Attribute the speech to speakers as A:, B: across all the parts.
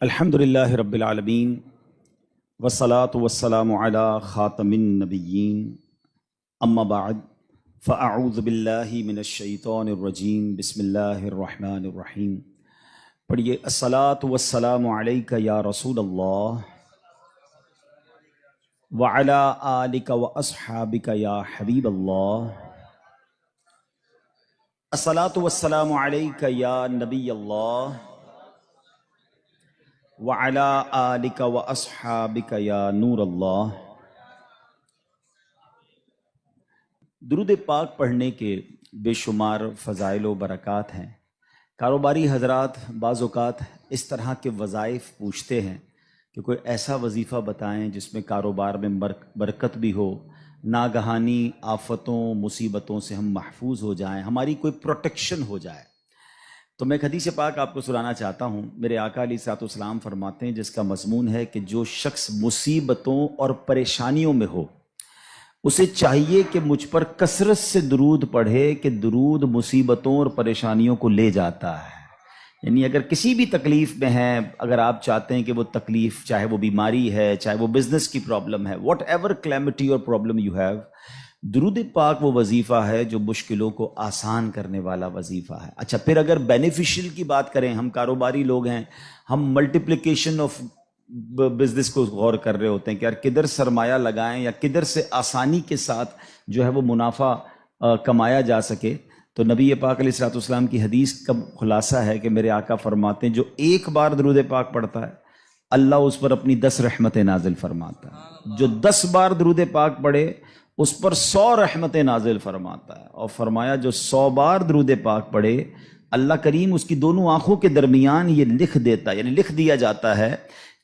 A: الحمدللہ رب العالمین والصلاة والسلام علی خاتم النبیین اما بعد فاعوذ باللہ من الشیطان الرجیم بسم اللہ الرحمن الرحیم۔ پڑھیے الصلاة والسلام علیک یا رسول اللہ وعلی آلک واصحابک یا حبیب اللہ۔ الصلاة والسلام علیک یا نبی اللہ وعلی آلک واصحابک یا نور اللہ۔ درود پاک پڑھنے کے بے شمار فضائل و برکات ہیں۔ کاروباری حضرات بعض اوقات اس طرح کے وظائف پوچھتے ہیں کہ کوئی ایسا وظیفہ بتائیں جس میں کاروبار میں برکت بھی ہو، ناگہانی آفتوں مصیبتوں سے ہم محفوظ ہو جائیں، ہماری کوئی پروٹیکشن ہو جائے۔ تو میں ایک حدیث پاک آپ کو سنانا چاہتا ہوں۔ میرے آقا علیہ الصلوۃ والسلام فرماتے ہیں، جس کا مضمون ہے کہ جو شخص مصیبتوں اور پریشانیوں میں ہو اسے چاہیے کہ مجھ پر کثرت سے درود پڑھے کہ درود مصیبتوں اور پریشانیوں کو لے جاتا ہے۔ یعنی اگر کسی بھی تکلیف میں ہیں، اگر آپ چاہتے ہیں کہ وہ تکلیف، چاہے وہ بیماری ہے، چاہے وہ بزنس کی پرابلم ہے، واٹ ایور کلیمٹی اور پرابلم یو ہیو، درود پاک وہ وظیفہ ہے جو مشکلوں کو آسان کرنے والا وظیفہ ہے۔ اچھا، پھر اگر بینیفیشل کی بات کریں، ہم کاروباری لوگ ہیں، ہم ملٹیپلیکیشن آف بزنس کو غور کر رہے ہوتے ہیں کہ یار کدھر سرمایہ لگائیں یا کدھر سے آسانی کے ساتھ جو ہے وہ منافع کمایا جا سکے۔ تو نبی پاک علیہ الصلوۃ والسلام کی حدیث کا خلاصہ ہے کہ میرے آقا فرماتے ہیں، جو ایک بار درود پاک پڑھتا ہے اللہ اس پر اپنی 10 رحمتیں نازل فرماتا ہے، جو 10 بار درود پاک پڑھے اس پر 100 رحمتیں نازل فرماتا ہے، اور فرمایا جو 100 بار درود پاک پڑھے اللہ کریم اس کی دونوں آنکھوں کے درمیان یہ لکھ دیتا ہے، یعنی لکھ دیا جاتا ہے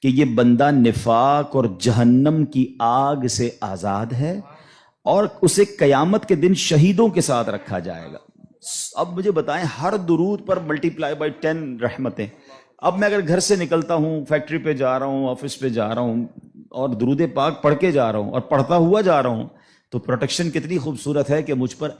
A: کہ یہ بندہ نفاق اور جہنم کی آگ سے آزاد ہے، اور اسے قیامت کے دن شہیدوں کے ساتھ رکھا جائے گا۔ اب مجھے بتائیں، ہر درود پر ملٹیپلائی بائی 10 رحمتیں۔ اب میں اگر گھر سے نکلتا ہوں، فیکٹری پہ جا رہا ہوں، آفس پہ جا رہا ہوں، اور درود پاک پڑھ کے جا رہا ہوں اور پڑھتا ہوا جا رہا ہوں، تو پروٹیکشن کتنی خوبصورت ہے کہ مجھ پر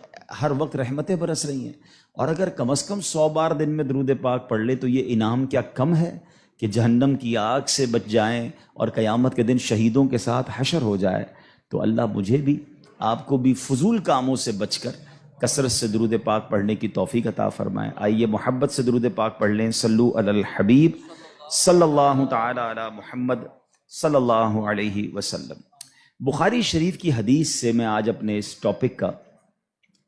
A: ہر وقت رحمتیں برس رہی ہیں۔ اور اگر کم از کم 100 بار دن میں درود پاک پڑھ لے تو یہ انعام کیا کم ہے کہ جہنم کی آگ سے بچ جائیں اور قیامت کے دن شہیدوں کے ساتھ حشر ہو جائے۔ تو اللہ مجھے بھی آپ کو بھی فضول کاموں سے بچ کر کثرت سے درود پاک پڑھنے کی توفیق عطا فرمائے۔ آئیے محبت سے درود پاک پڑھ لیں۔ صلو علی الحبیب صلی اللہ تعالی علی محمد صلی اللہ علیہ وسلم۔ بخاری شریف کی حدیث سے میں آج اپنے اس ٹاپک کا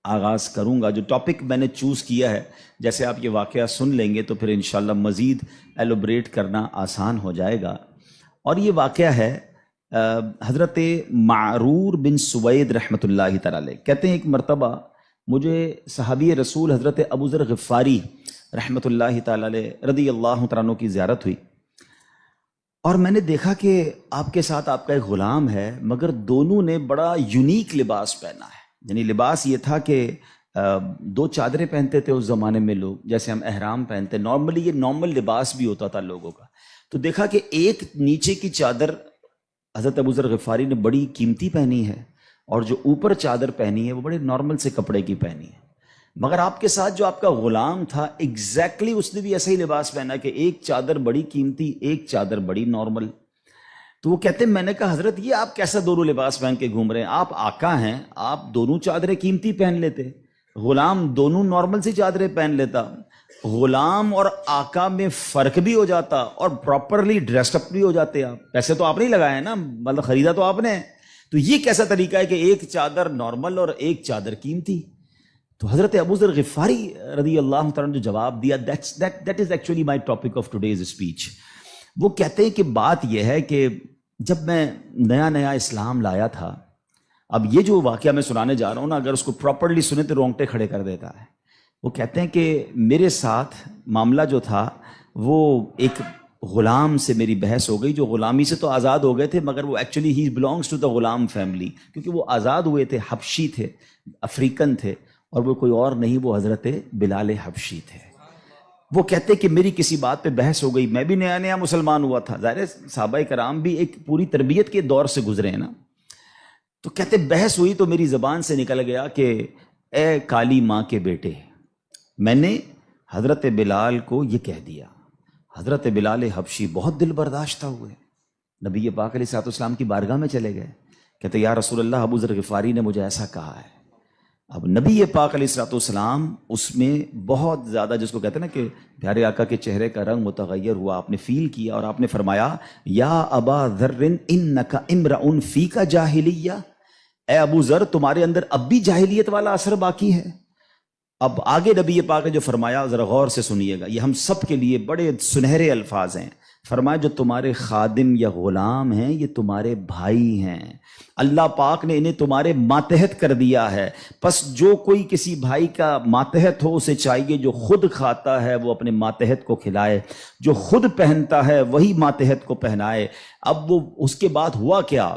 A: آغاز کروں گا۔ جو ٹاپک میں نے چوز کیا ہے، جیسے آپ یہ واقعہ سن لیں گے تو پھر انشاءاللہ مزید ایلوبریٹ کرنا آسان ہو جائے گا۔ اور یہ واقعہ ہے حضرت معرور بن سوید رحمۃ اللہ تعالی علیہ۔ کہتے ہیں ایک مرتبہ مجھے صحابی رسول حضرت ابو ذر غفاری رحمۃ اللہ تعالی علیہ رضی اللہ تعالیٰ عنہ کی زیارت ہوئی، اور میں نے دیکھا کہ آپ کے ساتھ آپ کا ایک غلام ہے، مگر دونوں نے بڑا یونیک لباس پہنا ہے۔ یعنی لباس یہ تھا کہ 2 چادریں پہنتے تھے اس زمانے میں لوگ، جیسے ہم احرام پہنتے، نارملی یہ نارمل لباس بھی ہوتا تھا لوگوں کا۔ تو دیکھا کہ ایک نیچے کی چادر حضرت ابو ذر غفاری نے بڑی قیمتی پہنی ہے، اور جو اوپر چادر پہنی ہے وہ بڑے نارمل سے کپڑے کی پہنی ہے۔ مگر آپ کے ساتھ جو آپ کا غلام تھا، ایگزیکٹلی اس نے بھی ایسا ہی لباس پہنا کہ ایک چادر بڑی قیمتی، ایک چادر بڑی نارمل۔ تو وہ کہتے ہیں، میں نے کہا حضرت یہ آپ کیسا دونوں لباس پہن کے گھوم رہے ہیں؟ آپ آقا ہیں، آپ دونوں چادریں قیمتی پہن لیتے، غلام دونوں نارمل سی چادریں پہن لیتا۔ غلام اور آقا میں فرق بھی ہو جاتا اور پراپرلی ڈریسڈ اپ بھی ہو جاتے آپ۔ پیسے تو آپ نہیں لگائے نا، مطلب خریدا تو آپ نے۔ تو یہ کیسا طریقہ ہے کہ ایک چادر نارمل اور ایک چادر قیمتی؟ تو حضرت ابو ذر غفاری رضی اللہ تعالیٰ نے جو جواب دیا، that is actually my topic of today's speech۔ وہ کہتے ہیں کہ بات یہ ہے کہ جب میں نیا نیا اسلام لایا تھا، اب یہ جو واقعہ میں سنانے جا رہا ہوں نا، اگر اس کو پراپرلی سنے تو رونگٹے کھڑے کر دیتا ہے۔ وہ کہتے ہیں کہ میرے ساتھ معاملہ جو تھا، وہ ایک غلام سے میری بحث ہو گئی، جو غلامی سے تو آزاد ہو گئے تھے، مگر وہ ایکچولی ہی belongs to the Ghulam family, کیونکہ وہ آزاد ہوئے تھے، حبشی تھے، افریقن تھے، اور وہ کوئی اور نہیں، وہ حضرت بلال حبشی تھے۔ وہ کہتے کہ میری کسی بات پہ بحث ہو گئی، میں بھی نیا نیا مسلمان ہوا تھا، ظاہر ہے صحابہ کرام بھی ایک پوری تربیت کے دور سے گزرے ہیں نا۔ تو کہتے بحث ہوئی تو میری زبان سے نکل گیا کہ اے کالی ماں کے بیٹے، میں نے حضرت بلال کو یہ کہہ دیا، حضرت بلال حبشی بہت دل برداشتہ ہوئے، نبی پاک علیہ الصلوۃ والسلام کی بارگاہ میں چلے گئے، کہتے یا رسول اللہ ابو ذر غفاری نے مجھے ایسا کہا ہے۔ اب نبی پاک علیہ الصلوۃ والسلام اس میں بہت زیادہ، جس کو کہتے ہیں نا کہ پیارے آقا کے چہرے کا رنگ متغیر ہوا، آپ نے فیل کیا اور آپ نے فرمایا یا ابا ذر انک امرؤ فیک جاہلیہ، اے ابو ذر تمہارے اندر اب بھی جاہلیت والا اثر باقی ہے۔ اب آگے نبی پاک نے جو فرمایا ذرا غور سے سنیے گا، یہ ہم سب کے لیے بڑے سنہرے الفاظ ہیں۔ فرمایا جو تمہارے خادم یا غلام ہیں یہ تمہارے بھائی ہیں، اللہ پاک نے انہیں تمہارے ماتحت کر دیا ہے، پس جو کوئی کسی بھائی کا ماتحت ہو اسے چاہیے جو خود کھاتا ہے وہ اپنے ماتحت کو کھلائے، جو خود پہنتا ہے وہی ماتحت کو پہنائے۔ اب وہ اس کے بعد ہوا کیا؟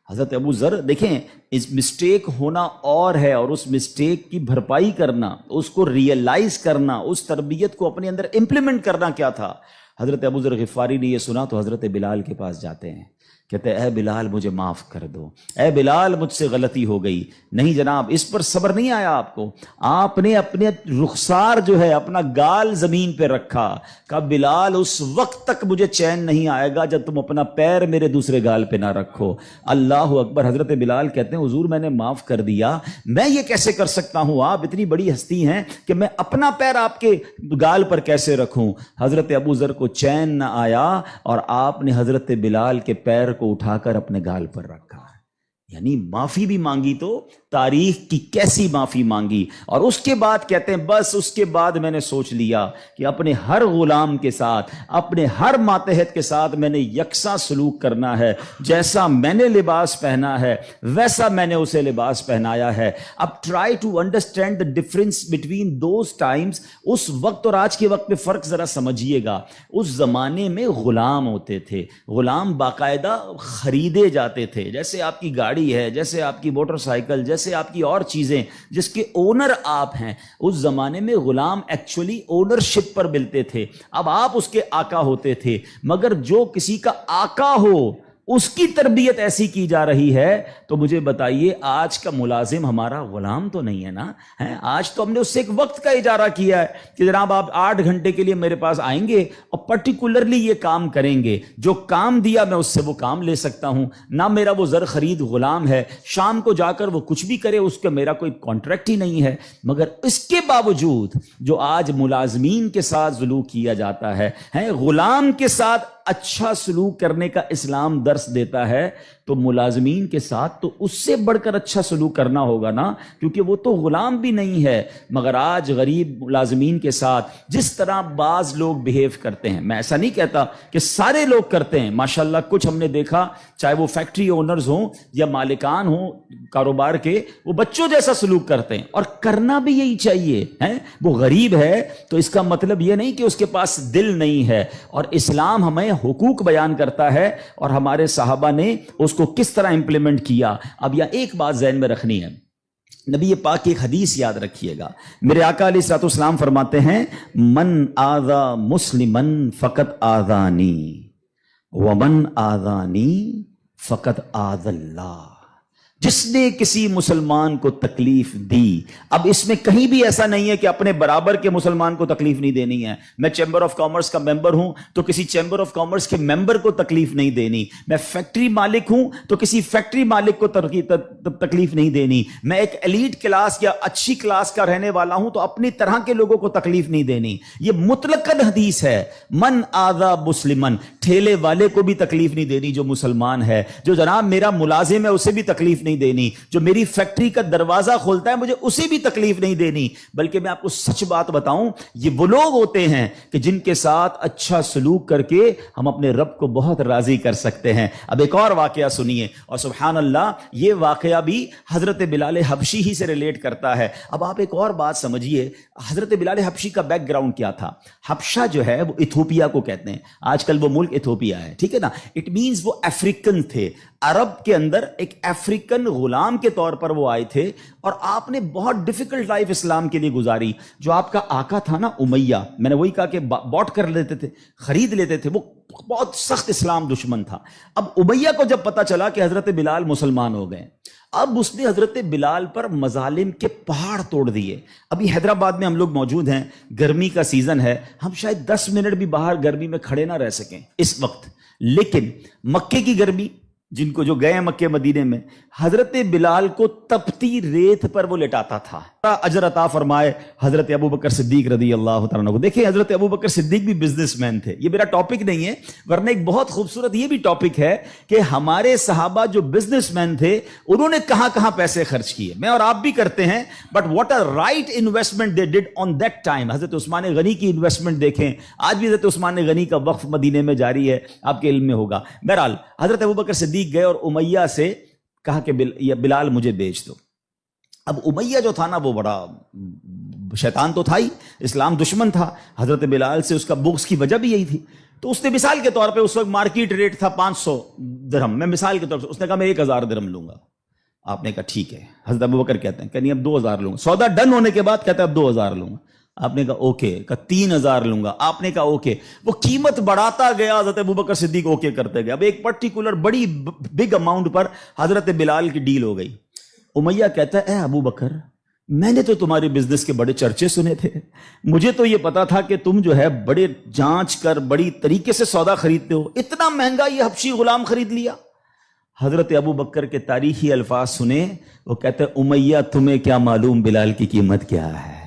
A: حضرت ابو ذر دیکھیں، اس مسٹیک ہونا اور ہے، اور اس مسٹیک کی بھرپائی کرنا، اس کو ریئلائز کرنا، اس تربیت کو اپنے اندر امپلیمنٹ کرنا کیا تھا۔ حضرت ابو ذر غفاری نے یہ سنا تو حضرت بلال کے پاس جاتے ہیں، کہتے ہیں اے بلال مجھے معاف کر دو، اے بلال مجھ سے غلطی ہو گئی۔ نہیں جناب، اس پر صبر نہیں آیا آپ کو، آپ نے اپنے رخسار جو ہے اپنا گال زمین پہ رکھا، کہا بلال اس وقت تک مجھے چین نہیں آئے گا جب تم اپنا پیر میرے دوسرے گال پہ نہ رکھو۔ اللہ اکبر۔ حضرت بلال کہتے ہیں حضور میں نے معاف کر دیا، میں یہ کیسے کر سکتا ہوں، آپ اتنی بڑی ہستی ہیں کہ میں اپنا پیر آپ کے گال پر کیسے رکھوں۔ حضرت ابو ذر کو چین نہ آیا اور آپ نے حضرت بلال کے پیر کو اٹھا کر اپنے گال پر رکھا، یعنی معافی بھی مانگی تو تاریخ کی کیسی معافی مانگی۔ اور اس کے بعد کہتے ہیں بس اس کے بعد میں نے سوچ لیا کہ اپنے ہر غلام کے ساتھ، اپنے ہر ماتحت کے ساتھ میں نے یکساں سلوک کرنا ہے، جیسا میں نے لباس پہنا ہے ویسا میں نے اسے لباس پہنایا ہے۔ اب try to understand the difference between those times, اس وقت اور آج کے وقت میں فرق ذرا سمجھیے گا۔ اس زمانے میں غلام ہوتے تھے، غلام باقاعدہ خریدے جاتے تھے، جیسے آپ کی گاڑی ہے، جیسے آپ کی موٹر سائیکل، جیسے آپ کی اور چیزیں جس کے اونر آپ ہیں۔ اس زمانے میں غلام ایکچولی اونرشپ پر ملتے تھے، اب آپ اس کے آقا ہوتے تھے، مگر جو کسی کا آقا ہو اس کی تربیت ایسی کی جا رہی ہے تو مجھے بتائیے آج کا ملازم ہمارا غلام تو نہیں ہے نا؟ آج تو ہم نے اس سے ایک وقت کا اجارہ کیا ہے کہ جناب آپ 8 گھنٹے کے لیے میرے پاس آئیں گے اور پرٹیکولرلی یہ کام کریں گے، جو کام دیا میں اس سے وہ کام لے سکتا ہوں، نہ میرا وہ زر خرید غلام ہے، شام کو جا کر وہ کچھ بھی کرے اس کا میرا کوئی کانٹریکٹ ہی نہیں ہے۔ مگر اس کے باوجود جو آج ملازمین کے ساتھ سلوک کیا جاتا ہے، غلام کے ساتھ اچھا سلوک کرنے کا اسلام درس دیتا ہے، تو ملازمین کے ساتھ تو اس سے بڑھ کر اچھا سلوک کرنا ہوگا نا، کیونکہ وہ تو غلام بھی نہیں ہے۔ مگر آج غریب ملازمین کے ساتھ جس طرح بعض لوگ بیہیو کرتے ہیں، میں ایسا نہیں کہتا کہ سارے لوگ کرتے ہیں، ماشاءاللہ کچھ ہم نے دیکھا، چاہے وہ فیکٹری اونرز ہوں یا مالکان ہوں کاروبار کے، وہ بچوں جیسا سلوک کرتے ہیں، اور کرنا بھی یہی چاہیے۔ وہ غریب ہے تو اس کا مطلب یہ نہیں کہ اس کے پاس دل نہیں ہے، اور اسلام ہمیں حقوق بیان کرتا ہے اور ہمارے صحابہ نے اس کو کس طرح امپلیمنٹ کیا۔ اب یہ ایک بات ذہن میں رکھنی ہے، نبی پاک کی ایک حدیث یاد رکھیے گا، میرے آقا علیہ الصلوۃ والسلام فرماتے ہیں من آذا مسلمن فقط آذانی ومن آذانی فقط آذ اللہ، جس نے کسی مسلمان کو تکلیف دی۔ اب اس میں کہیں بھی ایسا نہیں ہے کہ اپنے برابر کے مسلمان کو تکلیف نہیں دینی ہے، میں چیمبر آف کامرس کا ممبر ہوں تو کسی چیمبر آف کامرس کے ممبر کو تکلیف نہیں دینی، میں فیکٹری مالک ہوں تو کسی فیکٹری مالک کو تکلیف نہیں دینی، میں ایک ایلیٹ کلاس یا اچھی کلاس کا رہنے والا ہوں تو اپنی طرح کے لوگوں کو تکلیف نہیں دینی۔ یہ مطلقاً حدیث ہے، من آذا مسلمن، ٹھیلے والے کو بھی تکلیف نہیں دینی جو مسلمان ہے، جو جناب میرا ملازم ہے اسے بھی تکلیف نہیں دینی، جو میری فیکٹری کا دروازہ کھولتا ہے مجھے اسے بھی تکلیف نہیں دینی۔ بلکہ میں آپ کو سچ بات بتاؤں، یہ وہ لوگ ہوتے ہیں کہ جن کے ساتھ اچھا سلوک کر کے ہم اپنے رب کو بہت راضی کر سکتے ہیں۔ اب ایک اور واقعہ سنیے، اور سبحان اللہ یہ واقعہ بھی حضرت بلال حبشی ہی سے ریلیٹ کرتا ہے۔ اب آپ ایک اور بات سمجھیے، حضرت بلال حبشی کا بیک گراؤنڈ کیا تھا؟ حبشہ جو ہے وہ ایتھوپیا کو کہتے ہیں، آج کل وہ ملک ایتھوپیا ہے، ٹھیک ہے نا؟ اٹ مینز وہ افریقن تھے، عرب کے اندر ایک افریقن غلام کے طور پر وہ آئے تھے، اور آپ نے بہت ڈیفیکلٹ لائف اسلام کے لیے گزاری۔ جو آپ کا آقا تھا نا امیہ، میں نے وہی کہا کہ باٹ کر لیتے تھے، خرید لیتے تھے، وہ بہت سخت اسلام دشمن تھا۔ اب امیہ کو جب پتا چلا کہ حضرت بلال مسلمان ہو گئے، اب اس نے حضرت بلال پر مظالم کے پہاڑ توڑ دیے. ابھی حیدرآباد میں ہم لوگ موجود ہیں, گرمی کا سیزن ہے, ہم شاید 10 منٹ بھی باہر گرمی میں کھڑے نہ رہ سکیں اس وقت, لیکن مکے کی گرمی, جن کو جو گئے مکے مدینے میں, حضرت بلال کو تپتی ریت پر وہ لٹاتا تھا. اجر عطا فرمائے حضرت ابو بکر صدیق رضی اللہ تعالیٰ عنہ کو. دیکھیں حضرت ابو بکر صدیق بھی بزنس مین تھے, یہ میرا ٹاپک نہیں ہے, ورنہ ایک بہت خوبصورت یہ بھی ٹاپک ہے کہ ہمارے صحابہ جو بزنس مین تھے انہوں نے کہاں کہاں پیسے خرچ کیے. میں اور آپ بھی کرتے ہیں, but what a right investment they did on that time. حضرت عثمان غنی کی انویسٹمنٹ دیکھیں, آج بھی حضرت عثمان غنی کا وقف مدینے میں جاری ہے, آپ کے علم میں ہوگا. بہرحال حضرت ابو بکر صدیق گئے اور امیہ سے کہا کہ بلال مجھے بیچ دو. اب امیہ جو تھا نا وہ بڑا شیطان تو تھا ہی, اسلام دشمن تھا. حضرت بلال سے اس کا بغض کی وجہ بھی یہی تھی. تو اس نے مثال کے طور پہ, اس وقت مارکیٹ ریٹ تھا 500 درہم, میں مثال کے طور پر اس نے کہا میں 1000 درہم لوں گا. آپ نے کہا ٹھیک ہے. حضرت ابوبکر کہتے ہیں کہ نہیں اب 2000 لوں گا. سودا ڈن ہونے کے بعد کہتا ہے اب 2000 لوں گا. آپ نے کہا اوکے. کہا 3000 لوں گا. آپ نے کہا اوکے. وہ قیمت بڑھاتا گیا, حضرت ابوبکر صدیق اوکے کرتے گئے. اب ایک پرٹیکولر بڑی بگ اماؤنٹ پر حضرت بلال کی ڈیل ہو گئی. امیہ کہتا ہے اے ابو بکر, میں نے تو تمہارے بزنس کے بڑے چرچے سنے تھے, مجھے تو یہ پتا تھا کہ تم جو ہے بڑے جانچ کر بڑی طریقے سے سودا خریدتے ہو, اتنا مہنگا یہ حبشی غلام خرید لیا. حضرت ابو بکر کے تاریخی الفاظ سنے, وہ کہتے ہیں امیہ تمہیں کیا معلوم بلال کی قیمت کیا ہے,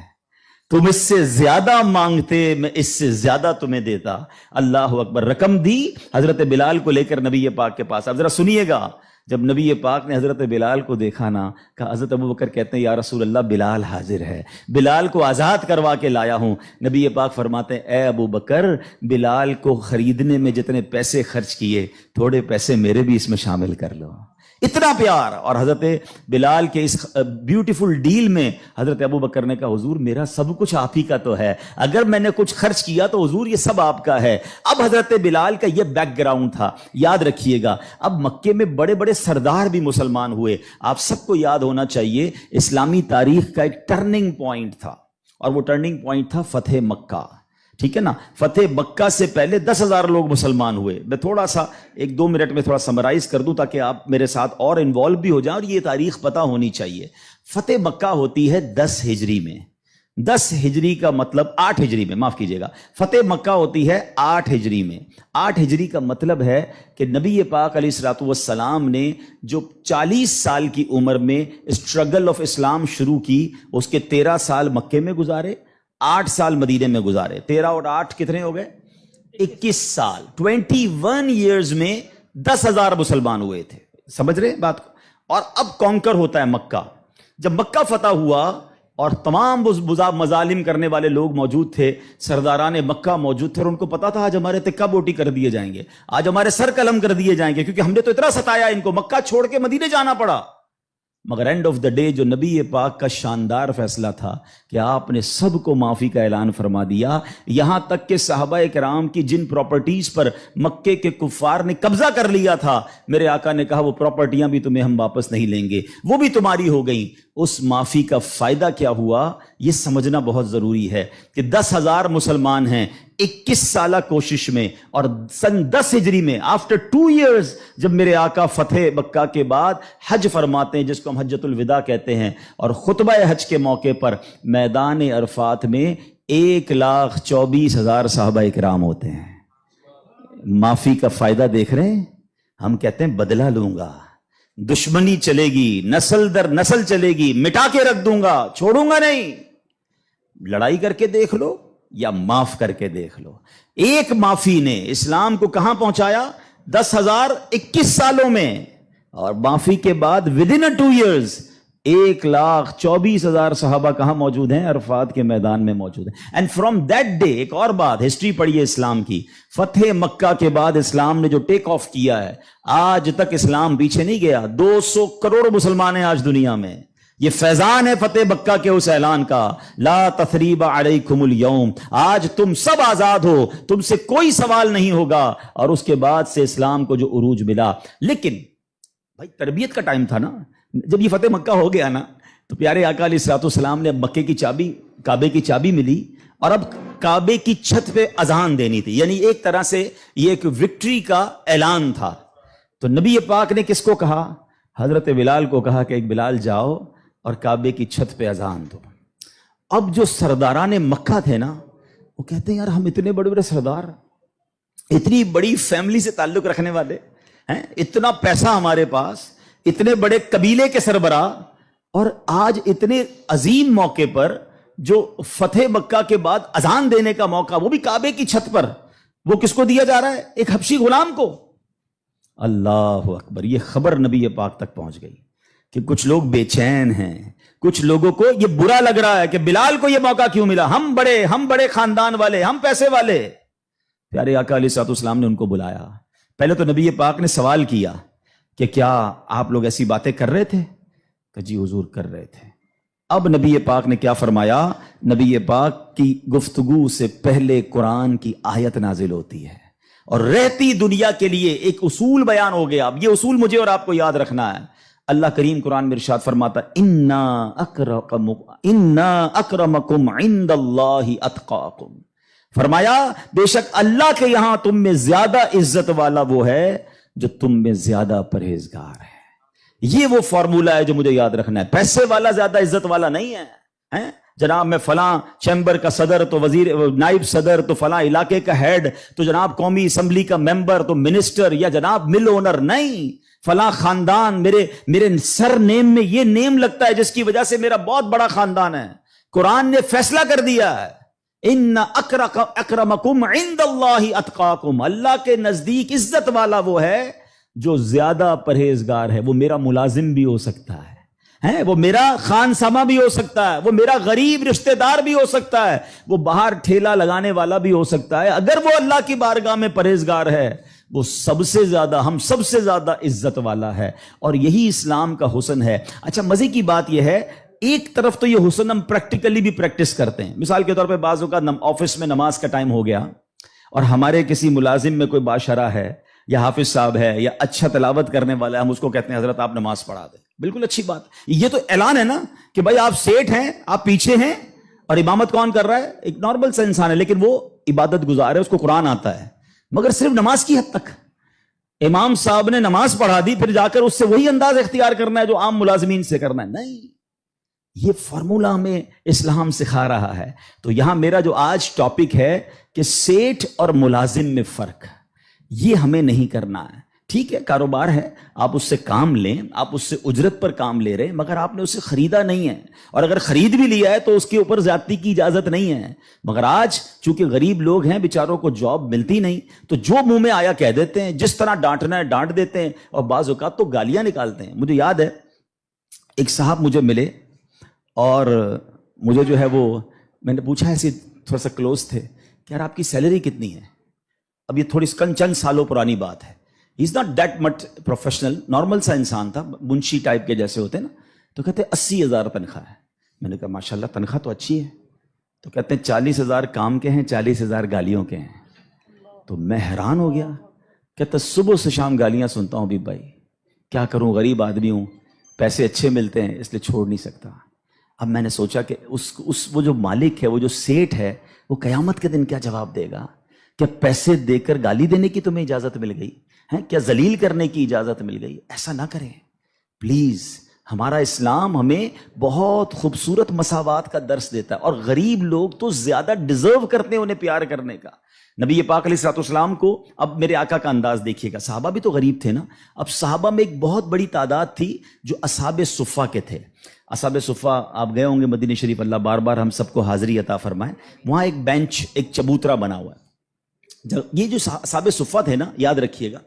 A: تم اس سے زیادہ مانگتے میں اس سے زیادہ تمہیں دیتا. اللہ اکبر. رقم دی حضرت بلال کو لے کر نبی پاک کے پاس. اب ذرا سنیے گا, جب نبی پاک نے حضرت بلال کو دیکھا نا, کہا حضرت ابو بکر کہتے ہیں یا رسول اللہ بلال حاضر ہے, بلال کو آزاد کروا کے لایا ہوں. نبی پاک فرماتے ہیں اے ابو بکر, بلال کو خریدنے میں جتنے پیسے خرچ کیے تھوڑے پیسے میرے بھی اس میں شامل کر لو. اتنا پیار. اور حضرت بلال کے اس بیوٹیفل ڈیل میں حضرت ابو بکر نے کہا حضور میرا سب کچھ آپ ہی کا تو ہے, اگر میں نے کچھ خرچ کیا تو حضور یہ سب آپ کا ہے. اب حضرت بلال کا یہ بیک گراؤنڈ تھا, یاد رکھیے گا. اب مکے میں بڑے بڑے سردار بھی مسلمان ہوئے. آپ سب کو یاد ہونا چاہیے اسلامی تاریخ کا ایک ٹرننگ پوائنٹ تھا, اور وہ ٹرننگ پوائنٹ تھا فتح مکہ. ٹھیک ہے نا, فتح مکہ سے پہلے 10,000 لوگ مسلمان ہوئے. میں تھوڑا سا 1-2 منٹ میں تھوڑا سمرائز کر دوں تاکہ آپ میرے ساتھ اور انوالو بھی ہو جائیں, اور یہ تاریخ پتہ ہونی چاہیے. فتح مکہ ہوتی ہے 10 ہجری میں. 10 ہجری کا مطلب 8 ہجری میں, معاف کیجیے گا, فتح مکہ ہوتی ہے 8 ہجری میں. 8 ہجری کا مطلب ہے کہ نبی پاک علیہ الصلوۃ والسلام نے جو 40 سال کی عمر میں اسٹرگل آف اسلام شروع کی, اس کے 13 سال مکے میں گزارے, 8 سال مدینے میں گزارے. 13 اور 8 کتنے ہو گئے, 21 سال. 21 ایئرز میں 10,000 مسلمان ہوئے تھے. سمجھ رہے بات کو. اور اب کانکر ہوتا ہے مکہ. جب مکہ فتح ہوا اور تمام مظالم کرنے والے لوگ موجود تھے, سرداران مکہ موجود تھے, اور ان کو پتا تھا آج ہمارے تکہ بوٹی کر دیے جائیں گے, آج ہمارے سر قلم کر دیے جائیں گے, کیونکہ ہم نے تو اتنا ستایا ان کو, مکہ چھوڑ کے مدینے جانا پڑا. مگر اینڈ آف دا ڈے جو نبی پاک کا شاندار فیصلہ تھا کہ آپ نے سب کو معافی کا اعلان فرما دیا. یہاں تک کہ صحابہ کرام کی جن پراپرٹیز پر مکے کے کفار نے قبضہ کر لیا تھا, میرے آقا نے کہا وہ پراپرٹیاں بھی تمہیں ہم واپس نہیں لیں گے, وہ بھی تمہاری ہو گئیں. اس معافی کا فائدہ کیا ہوا یہ سمجھنا بہت ضروری ہے کہ 10,000 مسلمان ہیں 21 سالہ کوشش میں, اور سن 10 ہجری میں آفٹر 2 ایئرز جب میرے آقا فتح مکہ کے بعد حج فرماتے ہیں, جس کو ہم حجۃ الوداع کہتے ہیں, اور خطبہ حج کے موقع پر میدان عرفات میں 1,24,000 صحابہ کرام ہوتے ہیں. معافی کا فائدہ دیکھ رہے ہیں. ہم کہتے ہیں بدلہ لوں گا, دشمنی چلے گی, نسل در نسل چلے گی, مٹا کے رکھ دوں گا, چھوڑوں گا نہیں. لڑائی کر کے دیکھ لو یا معاف کر کے دیکھ لو. ایک معافی نے اسلام کو کہاں پہنچایا, 10,021 سالوں میں, اور معافی کے بعد ودن 2 ایئرز 1,24,000 صحابہ کہاں موجود ہیں, عرفات کے میدان میں موجود ہیں. اینڈ فرام دیٹ ڈے, ایک اور بات, ہسٹری پڑھیے اسلام کی, فتح مکہ کے بعد اسلام نے جو ٹیک آف کیا ہے, آج تک اسلام پیچھے نہیں گیا. 200 کروڑ مسلمان ہیں آج دنیا میں. یہ فیضان ہے فتح مکہ کے اس اعلان کا, لا تثریب علیکم اليوم, آج تم سب آزاد ہو, تم سے کوئی سوال نہیں ہوگا. اور اس کے بعد سے اسلام کو جو عروج ملا. لیکن بھائی تربیت کا ٹائم تھا نا, جب یہ فتح مکہ ہو گیا نا, تو پیارے آقا علیہ الصلوۃ والسلام نے مکے کی چابی, کعبے کی چابی ملی, اور اب کعبے کی چھت پہ اذان دینی تھی. یعنی ایک طرح سے یہ ایک وکٹری کا اعلان تھا. تو نبی پاک نے کس کو کہا, حضرت بلال کو کہا کہ ایک بلال جاؤ اور کعبے کی چھت پہ اذان دو۔ اب جو سرداران مکہ تھے نا، وہ کہتے ہیں یار ہم اتنے بڑے بڑے سردار، اتنی بڑی فیملی سے تعلق رکھنے والے ہیں، اتنا پیسہ ہمارے پاس، اتنے بڑے قبیلے کے سربراہ، اور آج اتنے عظیم موقع پر جو فتح مکہ کے بعد اذان دینے کا موقع، وہ بھی کعبے کی چھت پر، وہ کس کو دیا جا رہا ہے؟ ایک حبشی غلام کو۔ اللہ اکبر! یہ خبر نبی پاک تک پہنچ گئی کہ کچھ لوگ بے چین ہیں، کچھ لوگوں کو یہ برا لگ رہا ہے کہ بلال کو یہ موقع کیوں ملا، ہم بڑے خاندان والے، ہم پیسے والے۔ پیارے آقا علیہ الصلوۃ والسلام نے ان کو بلایا۔ پہلے تو نبی پاک نے سوال کیا کہ کیا آپ لوگ ایسی باتیں کر رہے تھے؟ کہ جی حضور کر رہے تھے۔ اب نبی پاک نے کیا فرمایا؟ نبی پاک کی گفتگو سے پہلے قرآن کی آیت نازل ہوتی ہے اور رہتی دنیا کے لیے ایک اصول بیان ہو گیا۔ اب یہ اصول مجھے اور آپ کو یاد رکھنا ہے۔ اللہ کریم قرآن میں ارشاد فرماتا ہے انا اکرمکم عند اللہ اتقاکم، فرمایا بے شک اللہ کے یہاں تم میں زیادہ عزت والا وہ ہے جو تم میں زیادہ پرہیزگار ہے۔ یہ وہ فارمولہ ہے جو مجھے یاد رکھنا ہے۔ پیسے والا زیادہ عزت والا نہیں ہے، جناب میں فلاں چیمبر کا صدر تو وزیر نائب صدر تو فلاں علاقے کا ہیڈ تو جناب قومی اسمبلی کا ممبر تو منسٹر یا جناب مل اونر، نہیں، فلاں خاندان میرے سر نیم میں یہ نیم لگتا ہے جس کی وجہ سے میرا بہت بڑا خاندان ہے۔ قرآن نے فیصلہ کر دیا ہے ان اکرمکم عند اللہ اتقاکم، اللہ کے نزدیک عزت والا وہ ہے جو زیادہ پرہیزگار ہے۔ وہ میرا ملازم بھی ہو سکتا ہے، وہ میرا خان سما بھی ہو سکتا ہے، وہ میرا غریب رشتہ دار بھی ہو سکتا ہے، وہ باہر ٹھیلا لگانے والا بھی ہو سکتا ہے، اگر وہ اللہ کی بارگاہ میں پرہیزگار ہے وہ سب سے زیادہ، ہم سب سے زیادہ عزت والا ہے۔ اور یہی اسلام کا حسن ہے۔ اچھا مزے کی بات یہ ہے، ایک طرف تو یہ حسن ہم پریکٹیکلی بھی پریکٹس کرتے ہیں۔ مثال کے طور پہ بعض اوقات آفس میں نماز کا ٹائم ہو گیا اور ہمارے کسی ملازم میں کوئی باشرہ ہے یا حافظ صاحب ہے یا اچھا تلاوت کرنے والا ہے، ہم اس کو کہتے ہیں حضرت آپ نماز پڑھا دیں۔ بالکل اچھی بات، یہ تو اعلان ہے نا کہ بھائی آپ سیٹ ہیں، آپ پیچھے ہیں، اور امامت کون کر رہا ہے؟ ایک نارمل سا انسان ہے، لیکن وہ عبادت گزار ہے، اس کو قرآن آتا ہے، مگر صرف نماز کی حد تک۔ امام صاحب نے نماز پڑھا دی، پھر جا کر اس سے وہی انداز اختیار کرنا ہے جو عام ملازمین سے کرنا ہے، نہیں، یہ فارمولہ ہمیں اسلام سکھا رہا ہے۔ تو یہاں میرا جو آج ٹاپک ہے کہ سیٹ اور ملازم میں فرق، یہ ہمیں نہیں کرنا ہے۔ ٹھیک ہے، کاروبار ہے، آپ اس سے کام لیں، آپ اس سے اجرت پر کام لے رہے ہیں، مگر آپ نے اسے خریدا نہیں ہے، اور اگر خرید بھی لیا ہے تو اس کے اوپر زیادتی کی اجازت نہیں ہے۔ مگر آج چونکہ غریب لوگ ہیں، بیچاروں کو جاب ملتی نہیں، تو جو منہ میں آیا کہہ دیتے ہیں، جس طرح ڈانٹنا ہے ڈانٹ دیتے ہیں، اور بعض اوقات تو گالیاں نکالتے ہیں۔ مجھے یاد ہے ایک صاحب مجھے ملے اور مجھے جو ہے وہ میں نے پوچھا، ایسے تھوڑا سا کلوز تھے کہ یار آپ کی سیلری کتنی ہے؟ اب یہ تھوڑی چند سالوں پرانی بات ہے۔ He's not that much professional، normal سا انسان تھا، منشی ٹائپ کے جیسے ہوتے ہیں نا۔ تو کہتے 80,000 تنخواہ ہے۔ میں نے کہا ماشاءاللہ تنخواہ تو اچھی ہے۔ تو کہتے ہیں 40,000 کام کے ہیں، 40,000 گالیوں کے ہیں۔ تو میں حیران ہو گیا، کہتا صبح سے شام گالیاں سنتا ہوں بھی بھائی، کیا کروں، غریب آدمی ہوں، پیسے اچھے ملتے ہیں اس لیے چھوڑ نہیں سکتا۔ اب میں نے سوچا کہ وہ جو مالک ہے، وہ جو سیٹ ہے، وہ قیامت کے دن کیا جواب دے گا؟ کیا پیسے دے کر گالی دینے کی تمہیں اجازت مل گئی ہے؟ کیا ذلیل کرنے کی اجازت مل گئی؟ ایسا نہ کریں پلیز۔ ہمارا اسلام ہمیں بہت خوبصورت مساوات کا درس دیتا ہے، اور غریب لوگ تو زیادہ ڈیزرو کرتے ہیں انہیں پیار کرنے کا۔ نبی پاک علیہ الصلوۃ والسلام کو، اب میرے آقا کا انداز دیکھیے گا، صحابہ بھی تو غریب تھے نا۔ اب صحابہ میں ایک بہت بڑی تعداد تھی جو اصحاب صفہ کے تھے۔ اصحاب صفہ آپ گئے ہوں گے مدینہ شریف، اللہ بار بار ہم سب کو حاضری عطا فرمائے۔ وہاں ایک بینچ، ایک چبوترا بنا ہوا ہے۔ یہ جو اصحاب صفہ تھے نا، یاد رکھیے گا،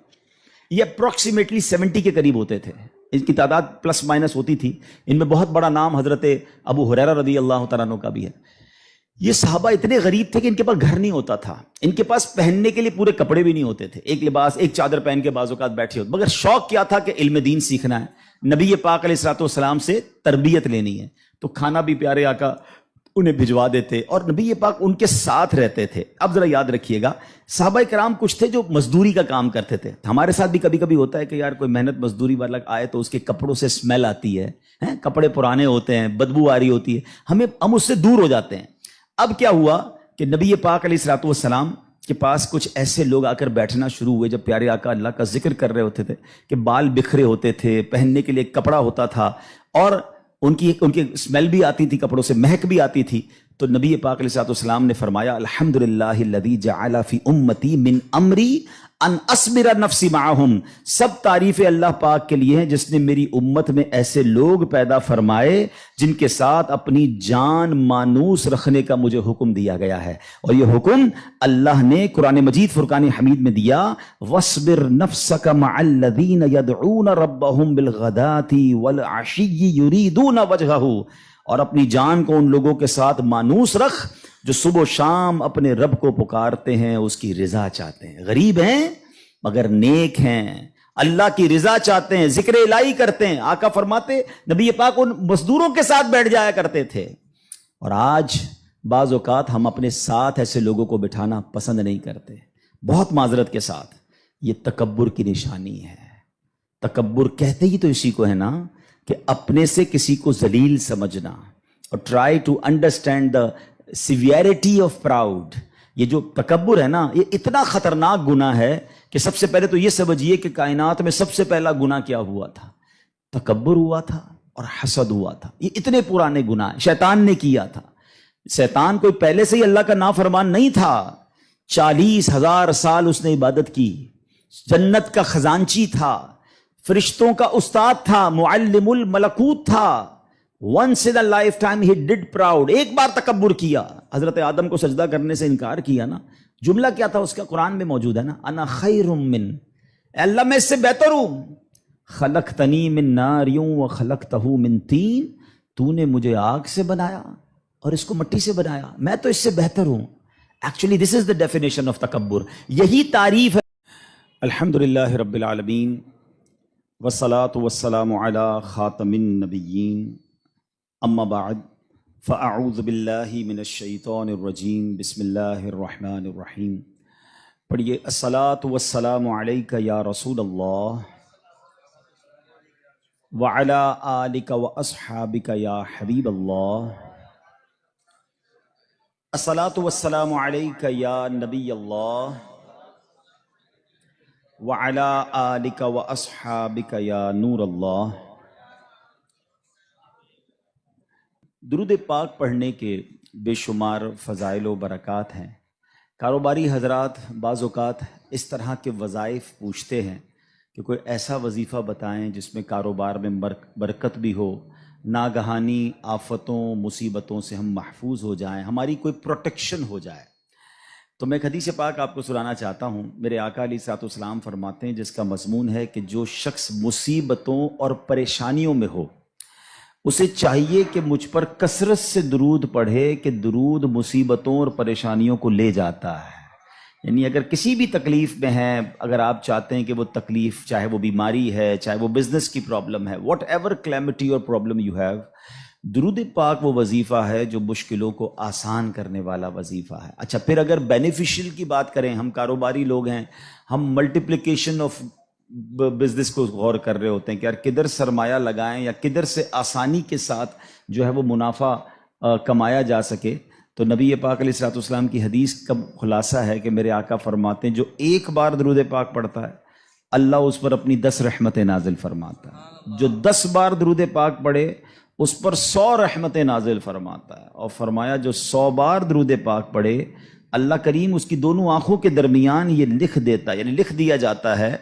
A: یہ اپروکسیمیٹلی 70 کے قریب ہوتے تھے، ان کی تعداد پلس مائنس ہوتی تھی۔ ان میں بہت بڑا نام حضرت ابو ہریرہ رضی اللہ تعالیٰ عنہ کا بھی ہے۔ یہ صحابہ اتنے غریب تھے کہ ان کے پاس گھر نہیں ہوتا تھا، ان کے پاس پہننے کے لیے پورے کپڑے بھی نہیں ہوتے تھے، ایک لباس، ایک چادر پہن کے بعض اوقات بیٹھے ہوتے، مگر شوق کیا تھا کہ علم دین سیکھنا ہے، نبی پاک علیہ الصلوۃ والسلام سے تربیت لینی ہے۔ تو کھانا بھی پیارے آقا انہیں بھجوا دیتے، اور نبی پاک ان کے ساتھ رہتے تھے۔ اب ذرا یاد رکھیے گا، صحابہ کرام کچھ تھے جو مزدوری کا کام کرتے تھے۔ ہمارے ساتھ بھی کبھی کبھی ہوتا ہے کہ یار کوئی محنت مزدوری والا آئے تو اس کے کپڑوں سے اسمیل آتی ہے، کپڑے پرانے ہوتے ہیں، بدبو آ رہی ہوتی ہے، ہم اس سے دور ہو جاتے ہیں۔ اب کیا ہوا کہ نبی پاک علیہ الصلوۃ والسلام کے پاس کچھ ایسے لوگ آ کر بیٹھنا شروع ہوئے جب پیارے آقا اللہ کا ذکر کر رہے ہوتے تھے کہ بال بکھرے ہوتے تھے، پہننے کے لیے کپڑا ہوتا تھا اور ان کی اسمیل بھی آتی تھی، کپڑوں سے مہک بھی آتی تھی. تو نبی پاک علیہ السلام نے فرمایا الحمدللہ الذی جعل فی امتی من امری ان اصبر نفسی معہم، سب تعریف اللہ پاک کے لیے ہیں جس نے میری امت میں ایسے لوگ پیدا فرمائے جن کے ساتھ اپنی جان مانوس رکھنے کا مجھے حکم دیا گیا ہے. اور یہ حکم اللہ نے قرآن مجید فرقان حمید میں دیا، وَاصْبِرْ نَفْسَكَ مَعَ الَّذِينَ يَدْعُونَ رَبَّهُمْ بِالْغَدَاةِ وَالْعَشِيِّ يُرِيدُونَ وَجْهَهُ، اور اپنی جان کو ان لوگوں کے ساتھ مانوس رکھ جو صبح و شام اپنے رب کو پکارتے ہیں، اس کی رضا چاہتے ہیں، غریب ہیں مگر نیک ہیں، اللہ کی رضا چاہتے ہیں، ذکر الہی کرتے ہیں. آقا فرماتے نبی پاک ان مزدوروں کے ساتھ بیٹھ جایا کرتے تھے. اور آج بعض اوقات ہم اپنے ساتھ ایسے لوگوں کو بٹھانا پسند نہیں کرتے، بہت معذرت کے ساتھ. یہ تکبر کی نشانی ہے. تکبر کہتے ہی تو اسی کو ہے نا کہ اپنے سے کسی کو ذلیل سمجھنا. اور try to understand the severity of proud. یہ جو تکبر ہے نا، یہ اتنا خطرناک گناہ ہے کہ سب سے پہلے تو یہ سمجھیے کہ کائنات میں سب سے پہلا گناہ کیا ہوا تھا؟ تکبر ہوا تھا اور حسد ہوا تھا. یہ اتنے پرانے گناہ شیطان نے کیا تھا. شیطان کوئی پہلے سے ہی اللہ کا نافرمان نہیں تھا. 40,000 سال اس نے عبادت کی، جنت کا خزانچی تھا، فرشتوں کا استاد تھا، معلم الملکوت تھا. once in a lifetime he did proud. ایک بار تکبر کیا، حضرت آدم کو سجدہ کرنے سے انکار کیا نا. جملہ کیا تھا اس کا؟ قرآن میں موجود ہے نا، انا خیر من، اے اللہ میں اس سے بہتر ہوں. خلقتنی من نار وخلقتہ من طین، تو نے مجھے آگ سے بنایا اور اس کو مٹی سے بنایا، میں تو اس سے بہتر ہوں. Actually this is the definition of تکبر. یہی تعریف ہے. الحمدللہ رب العالمین والصلاة والسلام علی خاتم النبیین، اما بعد فاعوذ باللہ من الشیطان الرجیم، بسم اللہ الرحمن الرحیم. پڑھیے الصلاة والسلام علیک یا رسول اللہ وعلی آلک واصحابک یا حبیب اللہ. الصلاة والسلام علیک یا نبی اللہ وعلی آلک واصحابک یا نور اللہ. درود پاک پڑھنے کے بے شمار فضائل و برکات ہیں. کاروباری حضرات بعض اوقات اس طرح کے وظائف پوچھتے ہیں کہ کوئی ایسا وظیفہ بتائیں جس میں کاروبار میں برکت بھی ہو، ناگہانی آفتوں مصیبتوں سے ہم محفوظ ہو جائیں، ہماری کوئی پروٹیکشن ہو جائے. تو میں ایک حدیث پاک آپ کو سنانا چاہتا ہوں. میرے آقا علیہ الصلوۃ والسلام فرماتے ہیں، جس کا مضمون ہے کہ جو شخص مصیبتوں اور پریشانیوں میں ہو اسے چاہیے کہ مجھ پر کثرت سے درود پڑھے کہ درود مصیبتوں اور پریشانیوں کو لے جاتا ہے. یعنی اگر کسی بھی تکلیف میں ہیں، اگر آپ چاہتے ہیں کہ وہ تکلیف، چاہے وہ بیماری ہے، چاہے وہ بزنس کی پرابلم ہے، واٹ ایور کلیمٹی اور پرابلم یو ہیو، درود پاک وہ وظیفہ ہے جو مشکلوں کو آسان کرنے والا وظیفہ ہے. اچھا، پھر اگر بینیفیشل کی بات کریں، ہم کاروباری لوگ ہیں، ہم ملٹیپلیکیشن آف بزنس کو غور کر رہے ہوتے ہیں کہ یار کدھر سرمایہ لگائیں یا کدھر سے آسانی کے ساتھ جو ہے وہ منافع کمایا جا سکے. تو نبی پاک علیہ الصلوۃ والسلام کی حدیث کا خلاصہ ہے کہ میرے آقا فرماتے ہیں جو ایک بار درود پاک پڑھتا ہے اللہ اس پر اپنی 10 رحمتیں نازل فرماتا ہے. جو 10 بار درود پاک پڑھے اس پر 100 رحمتیں نازل فرماتا ہے. اور فرمایا جو 100 بار درود پاک پڑھے اللہ کریم اس کی دونوں آنکھوں کے درمیان یہ لکھ دیتا ہے، یعنی لکھ دیا جاتا ہے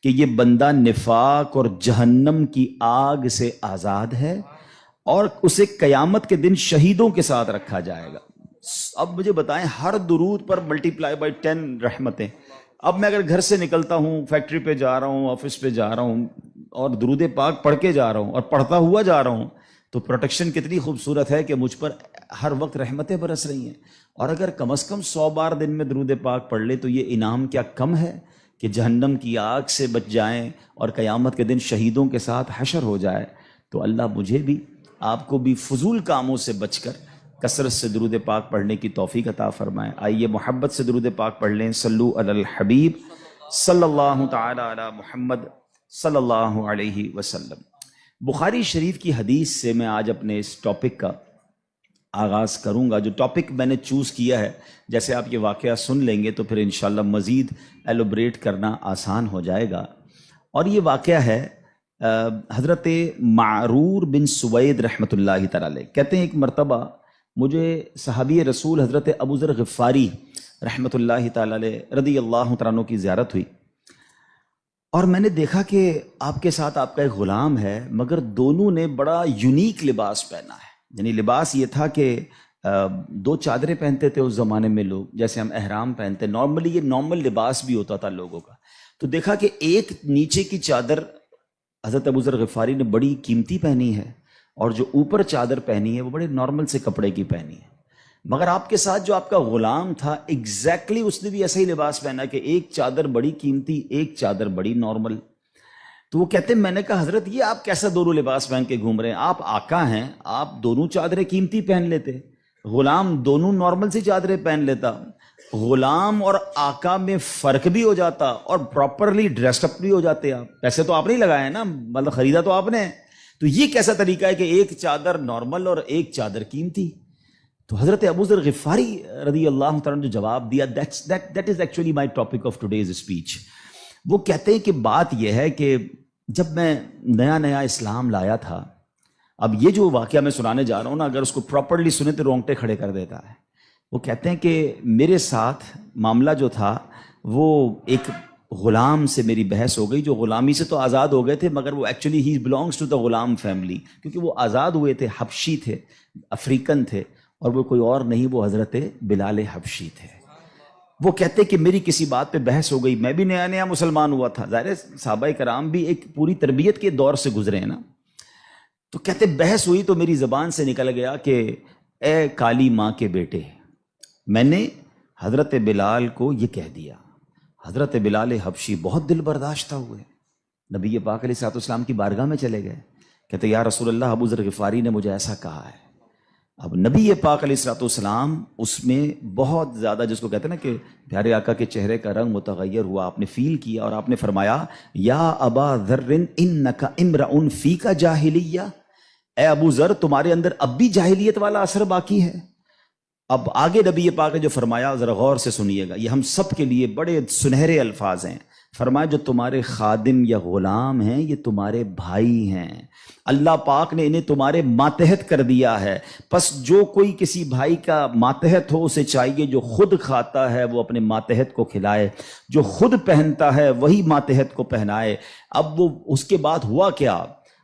A: کہ یہ بندہ نفاق اور جہنم کی آگ سے آزاد ہے اور اسے قیامت کے دن شہیدوں کے ساتھ رکھا جائے گا. اب مجھے بتائیں، ہر درود پر ملٹیپلائی بائی 10 رحمتیں. اب میں اگر گھر سے نکلتا ہوں، فیکٹری پہ جا رہا ہوں، آفس پہ جا رہا ہوں اور درود پاک پڑھ کے جا رہا ہوں اور پڑھتا ہوا جا رہا ہوں، تو پروٹیکشن کتنی خوبصورت ہے کہ مجھ پر ہر وقت رحمتیں برس رہی ہیں. اور اگر کم از کم 100 بار دن میں درود پاک پڑھ لے تو یہ انعام کیا کم ہے کہ جہنم کی آگ سے بچ جائیں اور قیامت کے دن شہیدوں کے ساتھ حشر ہو جائے. تو اللہ مجھے بھی آپ کو بھی فضول کاموں سے بچ کر کثرت سے درود پاک پڑھنے کی توفیق عطا فرمائے. آئیے محبت سے درود پاک پڑھ لیں. صلو علی الحبیب صلی اللہ تعالی علی محمد صلی اللہ علیہ وسلم. بخاری شریف کی حدیث سے میں آج اپنے اس ٹاپک کا آغاز کروں گا. جو ٹاپک میں نے چوز کیا ہے، جیسے آپ یہ واقعہ سن لیں گے تو پھر انشاءاللہ مزید ایلوبریٹ کرنا آسان ہو جائے گا. اور یہ واقعہ ہے حضرت معرور بن سوید رحمۃ اللہ تعالی علیہ. کہتے ہیں ایک مرتبہ مجھے صحابی رسول حضرت ابو ذر غفاری رحمۃ اللہ تعالی علیہ رضی اللہ تعالیٰ عنہ کی زیارت ہوئی، اور میں نے دیکھا کہ آپ کے ساتھ آپ کا ایک غلام ہے، مگر دونوں نے بڑا یونیک لباس پہنا ہے. یعنی لباس یہ تھا کہ دو چادریں پہنتے تھے اس زمانے میں لوگ، جیسے ہم احرام پہنتے، نارملی یہ نارمل لباس بھی ہوتا تھا لوگوں کا. تو دیکھا کہ ایک نیچے کی چادر حضرت ابو ذر غفاری نے بڑی قیمتی پہنی ہے، اور جو اوپر چادر پہنی ہے وہ بڑے نارمل سے کپڑے کی پہنی ہے. مگر آپ کے ساتھ جو آپ کا غلام تھا ایگزیکٹلی اس نے بھی ایسا ہی لباس پہنا کہ ایک چادر بڑی قیمتی، ایک چادر بڑی نارمل. تو وہ کہتے ہیں میں نے کہا حضرت یہ آپ کیسا دونوں لباس پہن کے گھوم رہے ہیں؟ آپ آقا ہیں، آپ دونوں چادریں قیمتی پہن لیتے، غلام دونوں نارمل سی چادریں پہن لیتا. غلام اور آقا میں فرق بھی ہو جاتا اور پراپرلی ڈریسڈ اپ بھی ہو جاتے. آپ پیسے تو آپ نہیں لگائے نا، مطلب خریدا تو آپ نے. تو یہ کیسا طریقہ ہے کہ ایک چادر نارمل اور ایک چادر قیمتی؟ تو حضرت ابو ذر غفاری رضی اللہ تعالیٰ نے جو جواب دیا، that is actually my topic of today's speech. وہ کہتے ہیں کہ بات یہ ہے کہ جب میں نیا نیا اسلام لایا تھا، اب یہ جو واقعہ میں سنانے جا رہا ہوں نا، اگر اس کو پراپرلی سنے تو رونگٹے کھڑے کر دیتا ہے. وہ کہتے ہیں کہ میرے ساتھ معاملہ جو تھا وہ ایک غلام سے میری بحث ہو گئی، جو غلامی سے تو آزاد ہو گئے تھے، مگر وہ ایکچولی ہی belongs to the Ghulam family, کیونکہ وہ آزاد ہوئے تھے، حبشی تھے، افریقن تھے، اور وہ کوئی اور نہیں، وہ حضرت بلال حبشی تھے. وہ کہتے کہ میری کسی بات پہ بحث ہو گئی، میں بھی نیا نیا مسلمان ہوا تھا، ظاہر ہے صحابہ کرام بھی ایک پوری تربیت کے دور سے گزرے ہیں نا. تو کہتے بحث ہوئی تو میری زبان سے نکل گیا کہ اے کالی ماں کے بیٹے، میں نے حضرت بلال کو یہ کہہ دیا. حضرت بلال حبشی بہت دل برداشتہ ہوئے، نبی پاک علیہ الصلوۃ والسلام کی بارگاہ میں چلے گئے. کہتے یا رسول اللہ، ابو ذر غفاری نے مجھے ایسا کہا ہے. اب نبی پاک علیہ الصلوۃ والسلام اس میں بہت زیادہ، جس کو کہتے ہیں نا کہ پیارے آقا کے چہرے کا رنگ متغیر ہوا، آپ نے فیل کیا اور آپ نے فرمایا یا ابا ذر انک امرؤ فیک جاہلیہ، اے ابو ذر تمہارے اندر اب بھی جاہلیت والا اثر باقی ہے. اب آگے نبی پاک نے جو فرمایا ذرا غور سے سنیے گا، یہ ہم سب کے لیے بڑے سنہرے الفاظ ہیں. فرمایا جو تمہارے خادم یا غلام ہیں یہ تمہارے بھائی ہیں، اللہ پاک نے انہیں تمہارے ماتحت کر دیا ہے. پس جو کوئی کسی بھائی کا ماتحت ہو اسے چاہیے جو خود کھاتا ہے وہ اپنے ماتحت کو کھلائے، جو خود پہنتا ہے وہی ماتحت کو پہنائے. اب وہ اس کے بعد ہوا کیا؟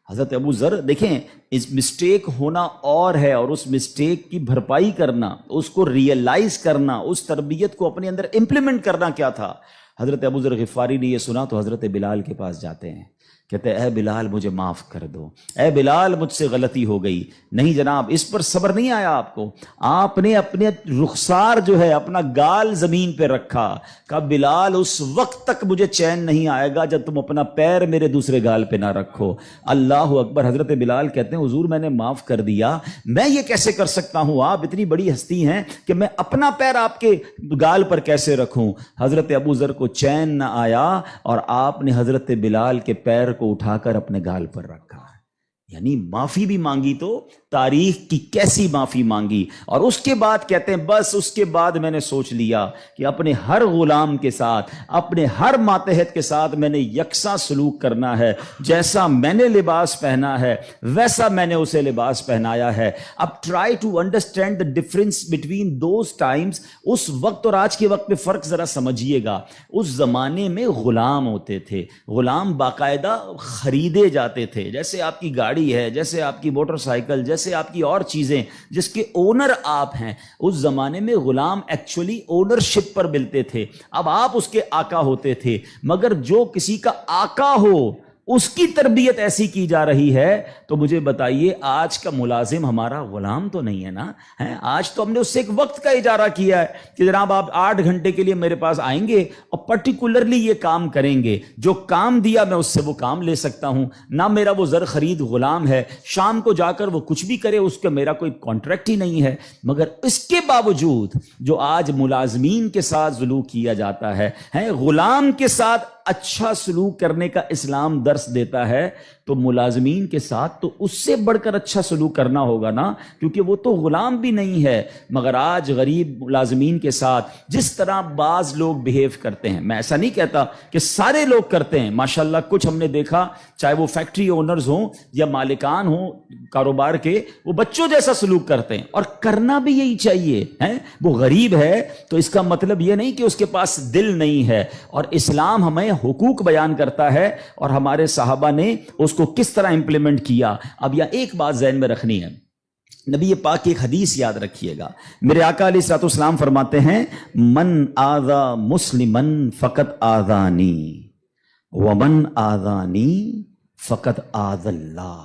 A: حضرت ابو ذر دیکھیں، اس مسٹیک ہونا اور ہے، اور اس مسٹیک کی بھرپائی کرنا، اس کو ریئلائز کرنا، اس تربیت کو اپنے اندر امپلیمنٹ کرنا کیا تھا. حضرت ابو ذر غفاری نے یہ سنا تو حضرت بلال کے پاس جاتے ہیں، کہتے اے بلال مجھے معاف کر دو، اے بلال مجھ سے غلطی ہو گئی. نہیں جناب، اس پر صبر نہیں آیا آپ کو، آپ نے اپنے رخسار جو ہے اپنا گال زمین پہ رکھا، کہا بلال اس وقت تک مجھے چین نہیں آئے گا جب تم اپنا پیر میرے دوسرے گال پہ نہ رکھو. اللہ اکبر. حضرت بلال کہتے ہیں حضور میں نے معاف کر دیا، میں یہ کیسے کر سکتا ہوں؟ آپ اتنی بڑی ہستی ہیں کہ میں اپنا پیر آپ کے گال پر کیسے رکھوں؟ حضرت ابو ذر کو چین نہ آیا اور آپ نے حضرت بلال کے پیر کو اٹھا کر اپنے گال پر رکھا. یعنی معافی بھی مانگی تو تاریخ کی کیسی معافی مانگی. اور اس کے بعد کہتے ہیں بس اس کے بعد میں نے سوچ لیا کہ اپنے ہر غلام کے ساتھ، اپنے ہر ماتحت کے ساتھ میں نے یکساں سلوک کرنا ہے. جیسا میں نے لباس پہنا ہے ویسا میں نے اسے لباس پہنایا ہے. اب try to understand the difference between those times. اس وقت اور آج کے وقت میں فرق ذرا سمجھیے گا. اس زمانے میں غلام ہوتے تھے، غلام باقاعدہ خریدے جاتے تھے، جیسے آپ کی گاڑی ہے، جیسے آپ کی موٹر سائیکل، جیسے آپ کی اور چیزیں جس کے اونر آپ ہیں. اس زمانے میں غلام ایکچولی اونرشپ پر ملتے تھے. اب آپ اس کے آقا ہوتے تھے، مگر جو کسی کا آقا ہو اس کی تربیت ایسی کی جا رہی ہے تو مجھے بتائیے آج کا ملازم ہمارا غلام تو نہیں ہے نا؟ آج تو ہم نے اس سے ایک وقت کا اجارہ کیا ہے کہ جناب آپ 8 گھنٹے کے لیے میرے پاس آئیں گے اور پرٹیکولرلی یہ کام کریں گے، جو کام دیا میں اس سے وہ کام لے سکتا ہوں. نہ میرا وہ زر خرید غلام ہے، شام کو جا کر وہ کچھ بھی کرے اس کا میرا کوئی کانٹریکٹ ہی نہیں ہے. مگر اس کے باوجود جو آج ملازمین کے ساتھ سلوک کیا جاتا ہے، غلام کے ساتھ اچھا سلوک کرنے کا اسلام درس دیتا ہے تو ملازمین کے ساتھ تو اس سے بڑھ کر اچھا سلوک کرنا ہوگا نا، کیونکہ وہ تو غلام بھی نہیں ہے۔ مگر آج غریب ملازمین کے ساتھ جس طرح بعض لوگ بیہیو کرتے ہیں، میں ایسا نہیں کہتا کہ سارے لوگ کرتے ہیں، ماشاءاللہ کچھ ہم نے دیکھا، چاہے وہ فیکٹری اونرز ہوں یا مالکان ہوں کاروبار کے، وہ بچوں جیسا سلوک کرتے ہیں، اور کرنا بھی یہی چاہیے ہے۔ وہ غریب ہے تو اس کا مطلب یہ نہیں کہ اس کے پاس دل نہیں ہے، اور اسلام ہمیں حقوق بیان کرتا ہے اور ہمارے صحابہ نے اس کو کس طرح امپلیمنٹ کیا۔ اب یہ ایک بات ذہن میں رکھنی ہے، نبی پاک کی ایک حدیث یاد رکھیے گا، میرے آقا علیہ الصلوۃ والسلام فرماتے ہیں من آذا مسلما فقط آذانی ومن آذانی فقط آذ اللہ،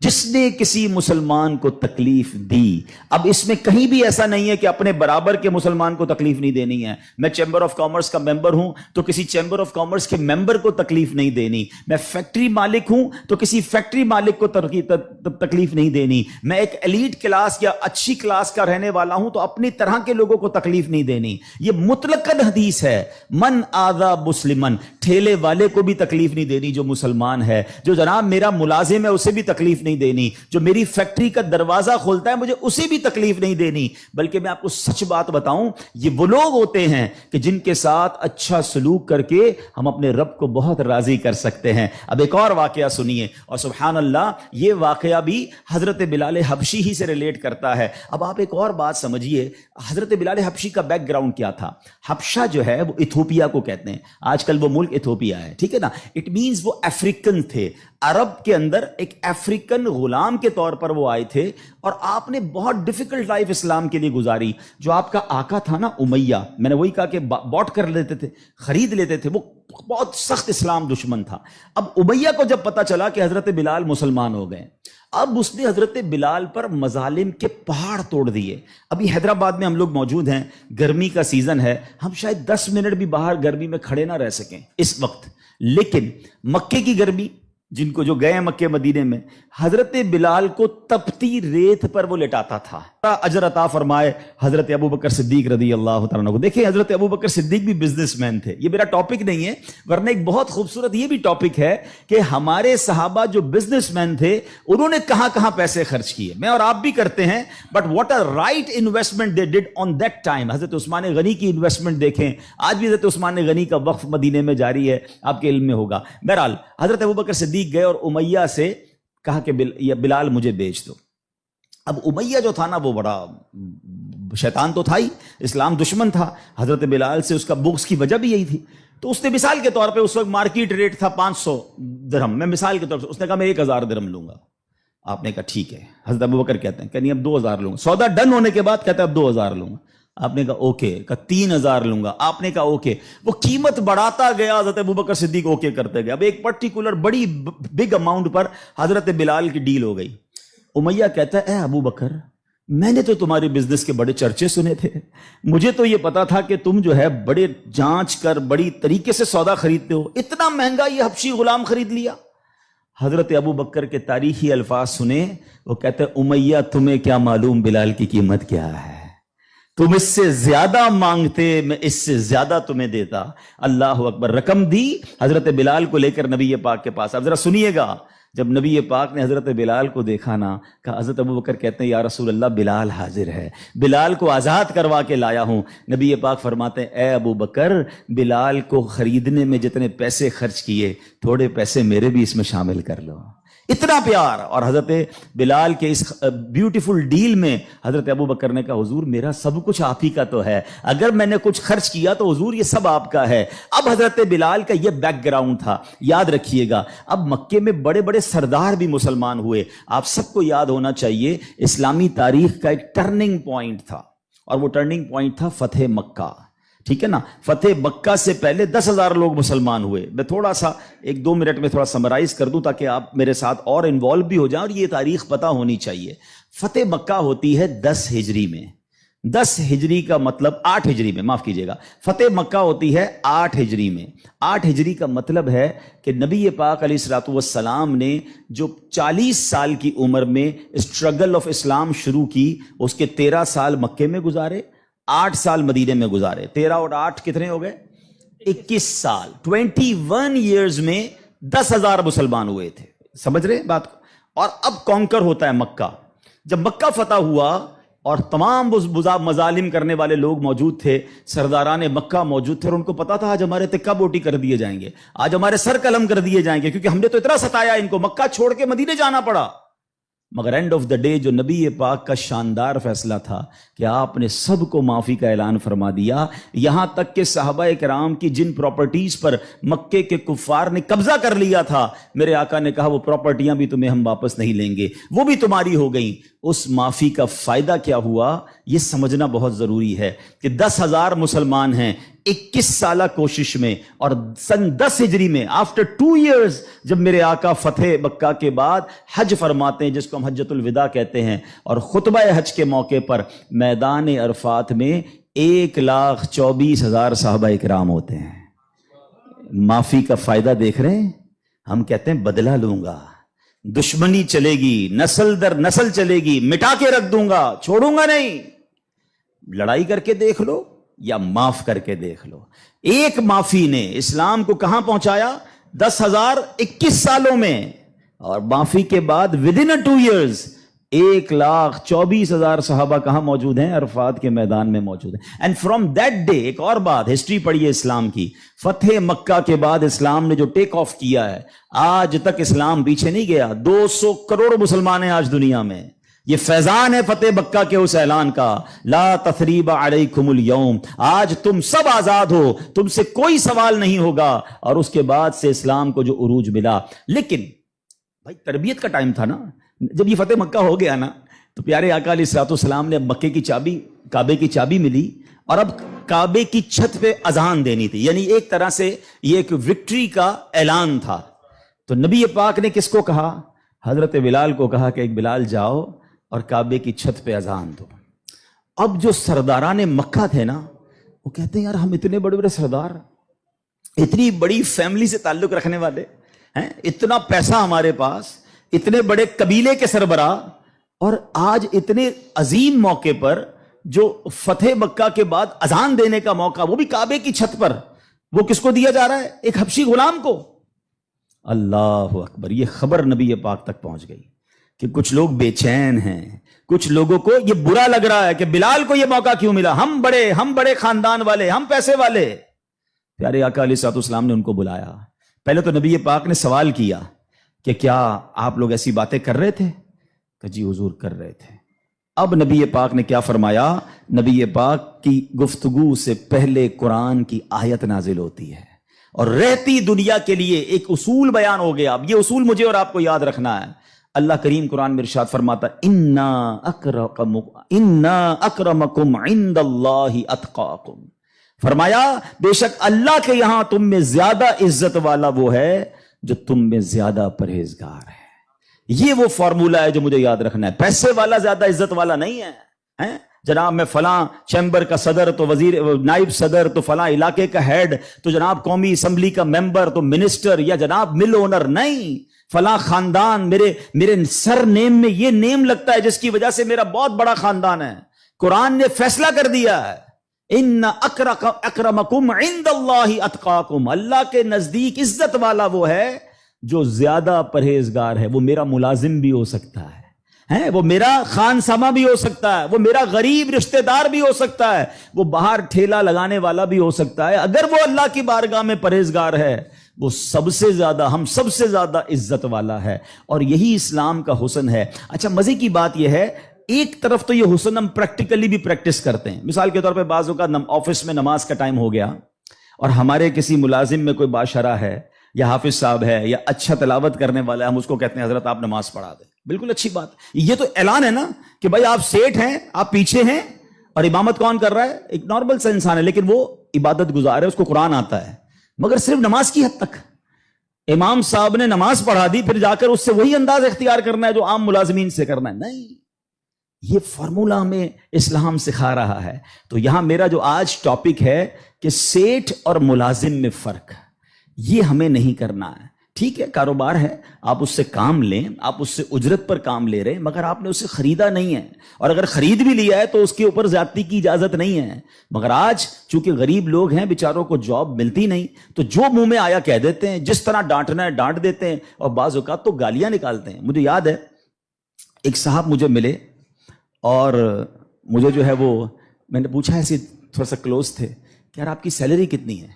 A: جس نے کسی مسلمان کو تکلیف دی۔ اب اس میں کہیں بھی ایسا نہیں ہے کہ اپنے برابر کے مسلمان کو تکلیف نہیں دینی ہے۔ میں چیمبر آف کامرس کا ممبر ہوں تو کسی چیمبر آف کامرس کے ممبر کو تکلیف نہیں دینی، میں فیکٹری مالک ہوں تو کسی فیکٹری مالک کو تکلیف نہیں دینی، میں ایک ایلیٹ کلاس یا اچھی کلاس کا رہنے والا ہوں تو اپنی طرح کے لوگوں کو تکلیف نہیں دینی۔ یہ مطلقاً حدیث ہے، من آذا مسلمن، ٹھیلے والے کو بھی تکلیف نہیں دینی جو مسلمان ہے، جو جناب میرا ملازم ہے اسے بھی تکلیف نہیں دینی، جو میری فیکٹری کا دروازہ کھولتا ہے مجھے اسے بھی تکلیف نہیں دینی۔ بلکہ میں آپ کو سچ بات بتاؤں، یہ وہ لوگ ہوتے ہیں کہ جن کے ساتھ اچھا سلوک کر کے ہم اپنے رب کو بہت راضی کر سکتے ہیں۔ اب ایک اور واقعہ سنیے، اور سبحان اللہ یہ واقعہ بھی حضرت بلال حبشی ہی سے ریلیٹ کرتا ہے۔ اب آپ ایک اور بات سمجھیے، حضرت بلال حبشی کا بیک گراؤنڈ کیا تھا؟ حبشہ جو ہے وہ ایتھوپیا کو کہتے ہیں، آج کل وہ ملک ایتھوپیا ہے، ٹھیک ہے نا۔ اٹ مینز وہ افریقن تھے، عرب کے اندر ایک افریقن غلام کے طور پر وہ آئے تھے، اور آپ نے بہت ڈیفیکلٹ لائف اسلام کے لیے گزاری۔ جو آپ کا آقا تھا نا امیہ، میں نے وہی کہا کہ باٹ کر لیتے تھے، خرید لیتے تھے، وہ بہت سخت اسلام دشمن تھا۔ اب امیہ کو جب پتا چلا کہ حضرت بلال مسلمان ہو گئے، اب اس نے حضرت بلال پر مظالم کے پہاڑ توڑ دیے۔ ابھی حیدرآباد میں ہم لوگ موجود ہیں، گرمی کا سیزن ہے، ہم شاید 10 منٹ بھی باہر گرمی میں کھڑے نہ رہ سکیں اس وقت، لیکن مکے کی گرمی، جن کو جو گئے مکے مدینے میں، حضرت بلال کو تپتی ریت پر وہ لٹاتا تھا۔ اجر عطا فرمائے حضرت ابو بکر صدیق رضی اللہ تعالیٰ عنہ کو۔ دیکھیں حضرت ابو بکر صدیق بھی بزنس مین تھے، یہ میرا ٹاپک نہیں ہے، ورنہ ایک بہت خوبصورت یہ بھی ٹاپک ہے کہ ہمارے صحابہ جو بزنس مین تھے انہوں نے کہاں کہاں پیسے خرچ کیے۔ میں اور آپ بھی کرتے ہیں، but what a right investment they did on that time. حضرت عثمان غنی کی انویسٹمنٹ دیکھیں، آج بھی حضرت عثمان غنی کا وقف مدینے میں جاری ہے، آپ کے علم میں ہوگا۔ بہرحال حضرت ابو بکر صدیق گئے اور امیہ سے کہا کہ بلال مجھے بیچ دو۔ اب امیہ جو تھا نا وہ بڑا شیطان تو تھا ہی، اسلام دشمن تھا، حضرت بلال سے اس کا بغض کی وجہ بھی یہی تھی۔ تو اس نے مثال کے طور پہ، اس وقت مارکیٹ ریٹ تھا 500 درہم، میں مثال کے طور پر، اس نے کہا میں 1000 درہم لوں گا۔ آپ نے کہا ٹھیک ہے۔ حضرت ابوبکر کہتے ہیں کہ نہیں اب 2000 لوں گا۔ سودا ڈن ہونے کے بعد کہتا ہے اب 2000 لوں گا۔ آپ نے کہا اوکے، کہا 3000 لوں گا۔ آپ نے کہا اوکے۔ وہ قیمت بڑھاتا گیا، حضرت ابوبکر صدیق اوکے کرتے گئے۔ اب ایک پرٹیکولر بڑی بگ اماؤنٹ پر حضرت بلال کی ڈیل ہو گئی۔ امیہ کہتا ہے اے ابو بکر، میں نے تو تمہارے بزنس کے بڑے چرچے سنے تھے، مجھے تو یہ پتا تھا کہ تم جو ہے بڑے جانچ کر بڑی طریقے سے سودا خریدتے ہو، اتنا مہنگا یہ حبشی غلام خرید لیا۔ حضرت ابو بکر کے تاریخی الفاظ سنے، وہ کہتے ہیں امیہ تمہیں کیا معلوم بلال کی قیمت کیا ہے، تم اس سے زیادہ مانگتے میں اس سے زیادہ تمہیں دیتا۔ اللہ اکبر۔ رقم دی حضرت بلال کو لے کر نبی پاک کے پاس۔ اب ذرا سنیے گا، جب نبی پاک نے حضرت بلال کو دیکھا نا، کہا حضرت ابو بکر کہتے ہیں یا رسول اللہ بلال حاضر ہے، بلال کو آزاد کروا کے لایا ہوں۔ نبی پاک فرماتے ہیں اے ابو بکر، بلال کو خریدنے میں جتنے پیسے خرچ کیے تھوڑے پیسے میرے بھی اس میں شامل کر لو۔ اتنا پیار۔ اور حضرت بلال کے اس بیوٹیفل ڈیل میں حضرت ابو بکر نے کہا حضور میرا سب کچھ آپ ہی کا تو ہے، اگر میں نے کچھ خرچ کیا تو حضور یہ سب آپ کا ہے۔ اب حضرت بلال کا یہ بیک گراؤنڈ تھا، یاد رکھیے گا۔ اب مکے میں بڑے بڑے سردار بھی مسلمان ہوئے۔ آپ سب کو یاد ہونا چاہیے اسلامی تاریخ کا ایک ٹرننگ پوائنٹ تھا، اور وہ ٹرننگ پوائنٹ تھا فتح مکہ، ٹھیک ہے نا۔ فتح مکہ سے پہلے 10,000 لوگ مسلمان ہوئے۔ میں تھوڑا سا 1-2 منٹ میں تھوڑا سمرائز کر دوں تاکہ آپ میرے ساتھ اور انوالو بھی ہو جائیں، اور یہ تاریخ پتہ ہونی چاہیے۔ فتح مکہ ہوتی ہے 10 ہجری میں۔ 10 ہجری کا مطلب 8 ہجری میں، معاف کیجیے گا، فتح مکہ ہوتی ہے 8 ہجری میں۔ 8 ہجری کا مطلب ہے کہ نبی پاک علیہ الصلوۃ والسلام نے جو 40 سال کی عمر میں اسٹرگل آف اسلام شروع کی، اس کے 13 سال مکے میں گزارے، 8 سال مدینے میں گزارے۔ 13 اور 8 کتنے ہو گئے؟ 21 سال 21 ایئرز میں 10,000 مسلمان ہوئے تھے. سمجھ رہے بات کو؟ اور اب کانکر ہوتا ہے مکہ. جب مکہ فتح ہوا اور تمام مظالم کرنے والے لوگ موجود تھے، سرداران مکہ موجود تھے، اور ان کو پتا تھا آج ہمارے تکہ بوٹی کر دیے جائیں گے، آج ہمارے سر قلم کر دیے جائیں گے، کیونکہ ہم نے تو اتنا ستایا ان کو، مکہ چھوڑ کے مدینے جانا پڑا. مگر اینڈ آف دا ڈے جو نبی پاک کا شاندار فیصلہ تھا کہ آپ نے سب کو معافی کا اعلان فرما دیا، یہاں تک کہ صحابہ کرام کی جن پراپرٹیز پر مکے کے کفار نے قبضہ کر لیا تھا، میرے آقا نے کہا وہ پراپرٹیاں بھی تمہیں ہم واپس نہیں لیں گے، وہ بھی تمہاری ہو گئیں. اس معافی کا فائدہ کیا ہوا یہ سمجھنا بہت ضروری ہے کہ 10,000 مسلمان ہیں 21 سالہ کوشش میں، اور سن 10 ہجری میں آفٹر 2 ایئرز جب میرے آقا فتح مکہ کے بعد حج فرماتے ہیں، جس کو ہم حجۃ الوداع کہتے ہیں، اور خطبہ حج کے موقع پر میدان عرفات میں 1,24,000 صحابہ کرام ہوتے ہیں. معافی کا فائدہ دیکھ رہے ہیں؟ ہم کہتے ہیں بدلہ لوں گا، دشمنی چلے گی، نسل در نسل چلے گی، مٹا کے رکھ دوں گا، چھوڑوں گا نہیں. لڑائی کر کے دیکھ لو یا معاف کر کے دیکھ لو. ایک معافی نے اسلام کو کہاں پہنچایا؟ 10,021 سالوں میں. اور معافی کے بعد ودن 2 ایئرز 1,24,000 صحابہ کہاں موجود ہیں؟ عرفات کے میدان میں موجود ہیں. اینڈ فرام دیٹ ڈے، ایک اور بات، ہسٹری پڑھیے اسلام کی، فتح مکہ کے بعد اسلام نے جو ٹیک آف کیا ہے، آج تک اسلام پیچھے نہیں گیا. 200 کروڑ مسلمان ہیں آج دنیا میں. یہ فیضان ہے فتح مکہ کے اس اعلان کا، لا تثریب علیکم اليوم، آج تم سب آزاد ہو، تم سے کوئی سوال نہیں ہوگا. اور اس کے بعد سے اسلام کو جو عروج ملا. لیکن بھائی تربیت کا ٹائم تھا نا. جب یہ فتح مکہ ہو گیا نا تو پیارے آقا علیہ الصلوۃ والسلام نے اب مکے کی چابی، کعبے کی چابی ملی، اور اب کعبے کی چھت پہ اذان دینی تھی. یعنی ایک طرح سے یہ ایک وکٹری کا اعلان تھا. تو نبی پاک نے کس کو کہا؟ حضرت بلال کو کہا کہ ایک بلال جاؤ اور کعبے کی چھت پہ اذان دو. اب جو سرداران مکہ تھے نا، وہ کہتے ہیں یار ہم اتنے بڑے بڑے سردار، اتنی بڑی فیملی سے تعلق رکھنے والے ہیں، اتنا پیسہ ہمارے پاس، اتنے بڑے قبیلے کے سربراہ، اور آج اتنے عظیم موقع پر جو فتح مکہ کے بعد اذان دینے کا موقع، وہ بھی کعبے کی چھت پر، وہ کس کو دیا جا رہا ہے؟ ایک حبشی غلام کو. اللہ اکبر. یہ خبر نبی پاک تک پہنچ گئی کہ کچھ لوگ بے چین ہیں، کچھ لوگوں کو یہ برا لگ رہا ہے کہ بلال کو یہ موقع کیوں ملا، ہم بڑے خاندان والے، ہم پیسے والے. پیارے آقا علیہ الصلوۃ والسلام نے ان کو بلایا. پہلے تو نبی پاک نے سوال کیا کہ کیا آپ لوگ ایسی باتیں کر رہے تھے؟ کہ جی حضور کر رہے تھے. اب نبی پاک نے کیا فرمایا؟ نبی پاک کی گفتگو سے پہلے قرآن کی آیت نازل ہوتی ہے، اور رہتی دنیا کے لیے ایک اصول بیان ہو گیا. اب یہ اصول مجھے اور آپ کو یاد رکھنا ہے. اللہ کریم قرآن میں ارشاد فرماتا انا اکرمکم عند اللہ اتقاکم. فرمایا بے شک اللہ کے یہاں تم میں زیادہ عزت والا وہ ہے جو تم میں زیادہ پرہیزگار ہے. یہ وہ فارمولہ ہے جو مجھے یاد رکھنا ہے. پیسے والا زیادہ عزت والا نہیں ہے. جناب میں فلاں چیمبر کا صدر تو وزیر نائب صدر تو فلاں علاقے کا ہیڈ تو جناب قومی اسمبلی کا ممبر تو منسٹر یا جناب مل اونر نہیں. فلاں خاندان میرے سر نیم میں یہ نیم لگتا ہے جس کی وجہ سے میرا بہت بڑا خاندان ہے. قرآن نے فیصلہ کر دیا ہے ان اکرمکم عند اللہ اتقاکم. اللہ کے نزدیک عزت والا وہ ہے جو زیادہ پرہیزگار ہے. وہ میرا ملازم بھی ہو سکتا ہے، وہ میرا خان سما بھی ہو سکتا ہے، وہ میرا غریب رشتہ دار بھی ہو سکتا ہے، وہ باہر ٹھیلا لگانے والا بھی ہو سکتا ہے. اگر وہ اللہ کی بارگاہ میں پرہیزگار ہے وہ سب سے زیادہ، ہم سب سے زیادہ عزت والا ہے. اور یہی اسلام کا حسن ہے. اچھا مزے کی بات یہ ہے، ایک طرف تو یہ حسن ہم پریکٹیکلی بھی پریکٹس کرتے ہیں. مثال کے طور پہ بعض اوقات آفس میں نماز کا ٹائم ہو گیا اور ہمارے کسی ملازم میں کوئی باشرہ ہے یا حافظ صاحب ہے یا اچھا تلاوت کرنے والا ہے، ہم اس کو کہتے ہیں حضرت آپ نماز پڑھا دیں. بالکل اچھی بات. یہ تو اعلان ہے نا کہ بھائی آپ سیٹ ہیں، آپ پیچھے ہیں، اور امامت کون کر رہا ہے؟ ایک نارمل سا انسان ہے، لیکن وہ عبادت گزار ہے، اس کو قرآن آتا ہے. مگر صرف نماز کی حد تک. امام صاحب نے نماز پڑھا دی، پھر جا کر اس سے وہی انداز اختیار کرنا ہے جو عام ملازمین سے کرنا ہے؟ نہیں. یہ فارمولہ ہمیں اسلام سکھا رہا ہے. تو یہاں میرا جو آج ٹاپک ہے کہ سیٹ اور ملازم میں فرق، یہ ہمیں نہیں کرنا ہے. ٹھیک ہے کاروبار ہے، آپ اس سے کام لیں، آپ اس سے اجرت پر کام لے رہے ہیں، مگر آپ نے اسے خریدا نہیں ہے، اور اگر خرید بھی لیا ہے تو اس کے اوپر زیادتی کی اجازت نہیں ہے۔ مگر آج چونکہ غریب لوگ ہیں، بیچاروں کو جاب ملتی نہیں، تو جو منہ میں آیا کہہ دیتے ہیں، جس طرح ڈانٹنا ہے ڈانٹ دیتے ہیں، اور بعض اوقات تو گالیاں نکالتے ہیں۔ مجھے یاد ہے ایک صاحب مجھے ملے، اور مجھے جو ہے وہ میں نے پوچھا، ایسے تھوڑا سا کلوز تھے کہ یار آپ کی سیلری کتنی ہے؟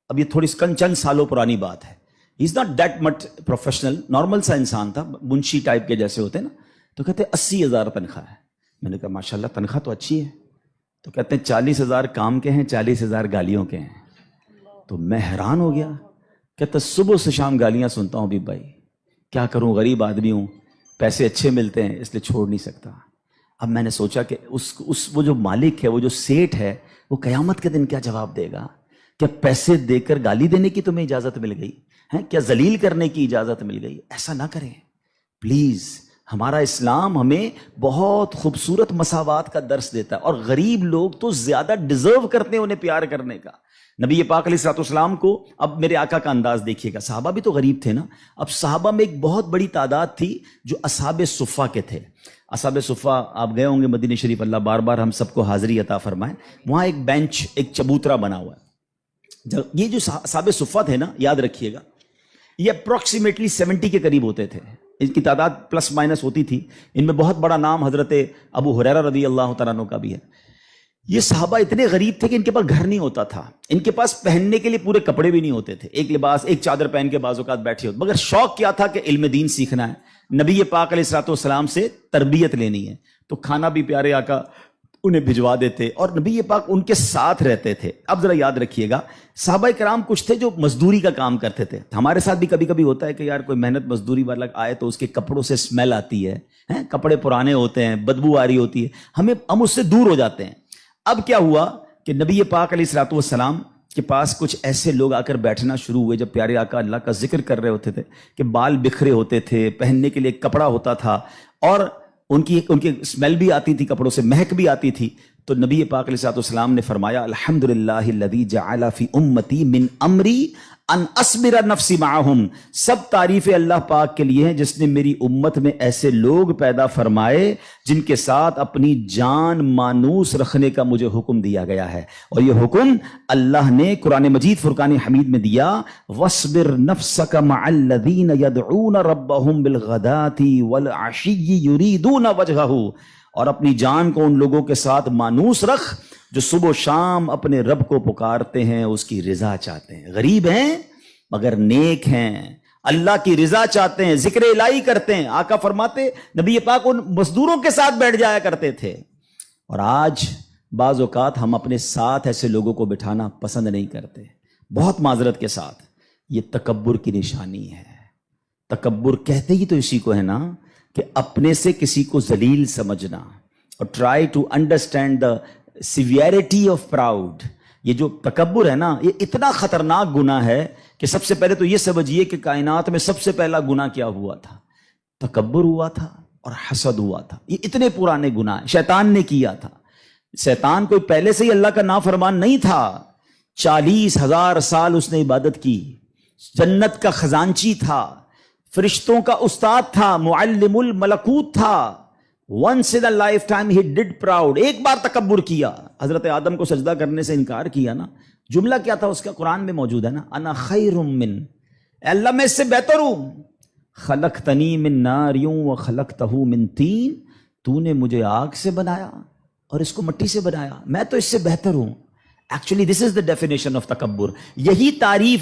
A: اب یہ تھوڑی چند سالوں پرانی بات ہے، He's not that much professional، normal سا انسان تھا، منشی ٹائپ کے جیسے ہوتے ہیں نا، تو کہتے ہیں 80,000 تنخواہ ہے۔ میں نے کہا ماشاءاللہ تنخواہ تو اچھی ہے، تو کہتے ہیں 40,000 کام کے ہیں، 40,000 گالیوں کے ہیں۔ تو میں حیران ہو گیا، کہتا صبح سے شام گالیاں سنتا ہوں بھی بھائی، کیا کروں، غریب آدمی ہوں، پیسے اچھے ملتے ہیں اس لیے چھوڑ نہیں سکتا۔ اب میں نے سوچا کہ وہ جو مالک ہے، وہ جو سیٹ ہے، وہ قیامت کے دن کیا جواب دے گا؟ کیا پیسے دے کر گالی دینے کی تمہیں اجازت مل گئی ہے؟ کیا ذلیل کرنے کی اجازت مل گئی؟ ایسا نہ کریں پلیز۔ ہمارا اسلام ہمیں بہت خوبصورت مساوات کا درس دیتا ہے، اور غریب لوگ تو زیادہ ڈیزرو کرتے ہیں انہیں پیار کرنے کا۔ نبی پاک علیہ الصلوۃ والسلام کو، اب میرے آقا کا انداز دیکھیے گا، صحابہ بھی تو غریب تھے نا۔ اب صحابہ میں ایک بہت بڑی تعداد تھی جو اصحاب صفہ کے تھے۔ اصحاب صفہ آپ گئے ہوں گے مدینہ شریف، اللہ بار بار ہم سب کو حاضری عطا فرمائے۔ وہاں ایک بینچ، ایک چبوترا بنا ہوا ہے۔ یہ جو اصحاب صفہ تھے نا، یاد رکھیے گا، یہ اپروکسیمیٹلی 70 کے قریب ہوتے تھے، ان کی تعداد پلس مائنس ہوتی تھی۔ ان میں بہت بڑا نام حضرت ابو ہریرہ رضی اللہ تعالیٰ عنہ کا بھی ہے۔ یہ صحابہ اتنے غریب تھے کہ ان کے پاس گھر نہیں ہوتا تھا، ان کے پاس پہننے کے لیے پورے کپڑے بھی نہیں ہوتے تھے، ایک لباس، ایک چادر پہن کے بعض اوقات بیٹھے ہوتے، مگر شوق کیا تھا کہ علم دین سیکھنا ہے، نبی پاک علیہ الصلوۃ والسلام سے تربیت لینی ہے۔ تو کھانا بھی پیارے آقا انہیں بھجوا دیتے، اور نبی پاک ان کے ساتھ رہتے تھے۔ اب ذرا یاد رکھیے گا، صحابہ کرام کچھ تھے جو مزدوری کا کام کرتے تھے۔ ہمارے ساتھ بھی کبھی کبھی ہوتا ہے کہ یار کوئی محنت مزدوری والا آئے تو اس کے کپڑوں سے اسمیل آتی ہے، کپڑے پرانے ہوتے ہیں، بدبو آ رہی ہوتی ہے، ہم اس سے دور ہو جاتے ہیں۔ اب کیا ہوا کہ نبی پاک علیہ الصلوۃ والسلام کے پاس کچھ ایسے لوگ آ کر بیٹھنا شروع ہوئے، جب پیارے آقا اللہ کا ذکر کر رہے ہوتے تھے، کہ بال بکھرے ہوتے تھے، پہننے کے لیے کپڑا ہوتا تھا، اور ان کی اسمیل بھی آتی تھی، کپڑوں سے مہک بھی آتی تھی۔ تو نبی پاک علیہ الصلوۃ والسلام نے فرمایا، الحمدللہ الذی جعل فی امتی من امری ان اصبر نفسی معہم، سب تعریف اللہ پاک کے لیے ہیں جس نے میری امت میں ایسے لوگ پیدا فرمائے جن کے ساتھ اپنی جان مانوس رکھنے کا مجھے حکم دیا گیا ہے۔ اور یہ حکم اللہ نے قرآن مجید فرقان حمید میں دیا، وَاصْبِرْ نَفْسَكَ مَعَ الَّذِينَ يَدْعُونَ رَبَّهُمْ بِالْغَدَاةِ وَالْعَشِيِّ يُرِيدُونَ وَجْهَهُ، اور اپنی جان کو ان لوگوں کے ساتھ مانوس رکھ جو صبح و شام اپنے رب کو پکارتے ہیں، اس کی رضا چاہتے ہیں، غریب ہیں مگر نیک ہیں، اللہ کی رضا چاہتے ہیں، ذکر الہی کرتے ہیں۔ آقا فرماتے نبی پاک ان مزدوروں کے ساتھ بیٹھ جایا کرتے تھے۔ اور آج بعض اوقات ہم اپنے ساتھ ایسے لوگوں کو بٹھانا پسند نہیں کرتے، بہت معذرت کے ساتھ۔ یہ تکبر کی نشانی ہے۔ تکبر کہتے ہی تو اسی کو ہے نا، کہ اپنے سے کسی کو ذلیل سمجھنا، اور try to understand the severity of proud. یہ جو تکبر ہے نا، یہ اتنا خطرناک گناہ ہے کہ سب سے پہلے تو یہ سمجھیے کہ کائنات میں سب سے پہلا گناہ کیا ہوا تھا؟ تکبر ہوا تھا اور حسد ہوا تھا۔ یہ اتنے پرانے گناہ شیطان نے کیا تھا۔ شیطان کوئی پہلے سے ہی اللہ کا نافرمان نہیں تھا، 40,000 سال اس نے عبادت کی، جنت کا خزانچی تھا، فرشتوں کا استاد تھا، معلم الملکوت تھا۔ once in a lifetime he did proud، ایک بار تکبر کیا، حضرت آدم کو سجدہ کرنے سے انکار کیا نا۔ جملہ کیا تھا اس کا؟ قرآن میں موجود ہے نا، انا خیر من، اے اللہ میں اس سے بہتر ہوں، خلقتنی من نار وخلقتہ من طین، تو نے مجھے آگ سے بنایا اور اس کو مٹی سے بنایا، میں تو اس سے بہتر ہوں۔ Actually this is the definition of تکبر، یہی تعریف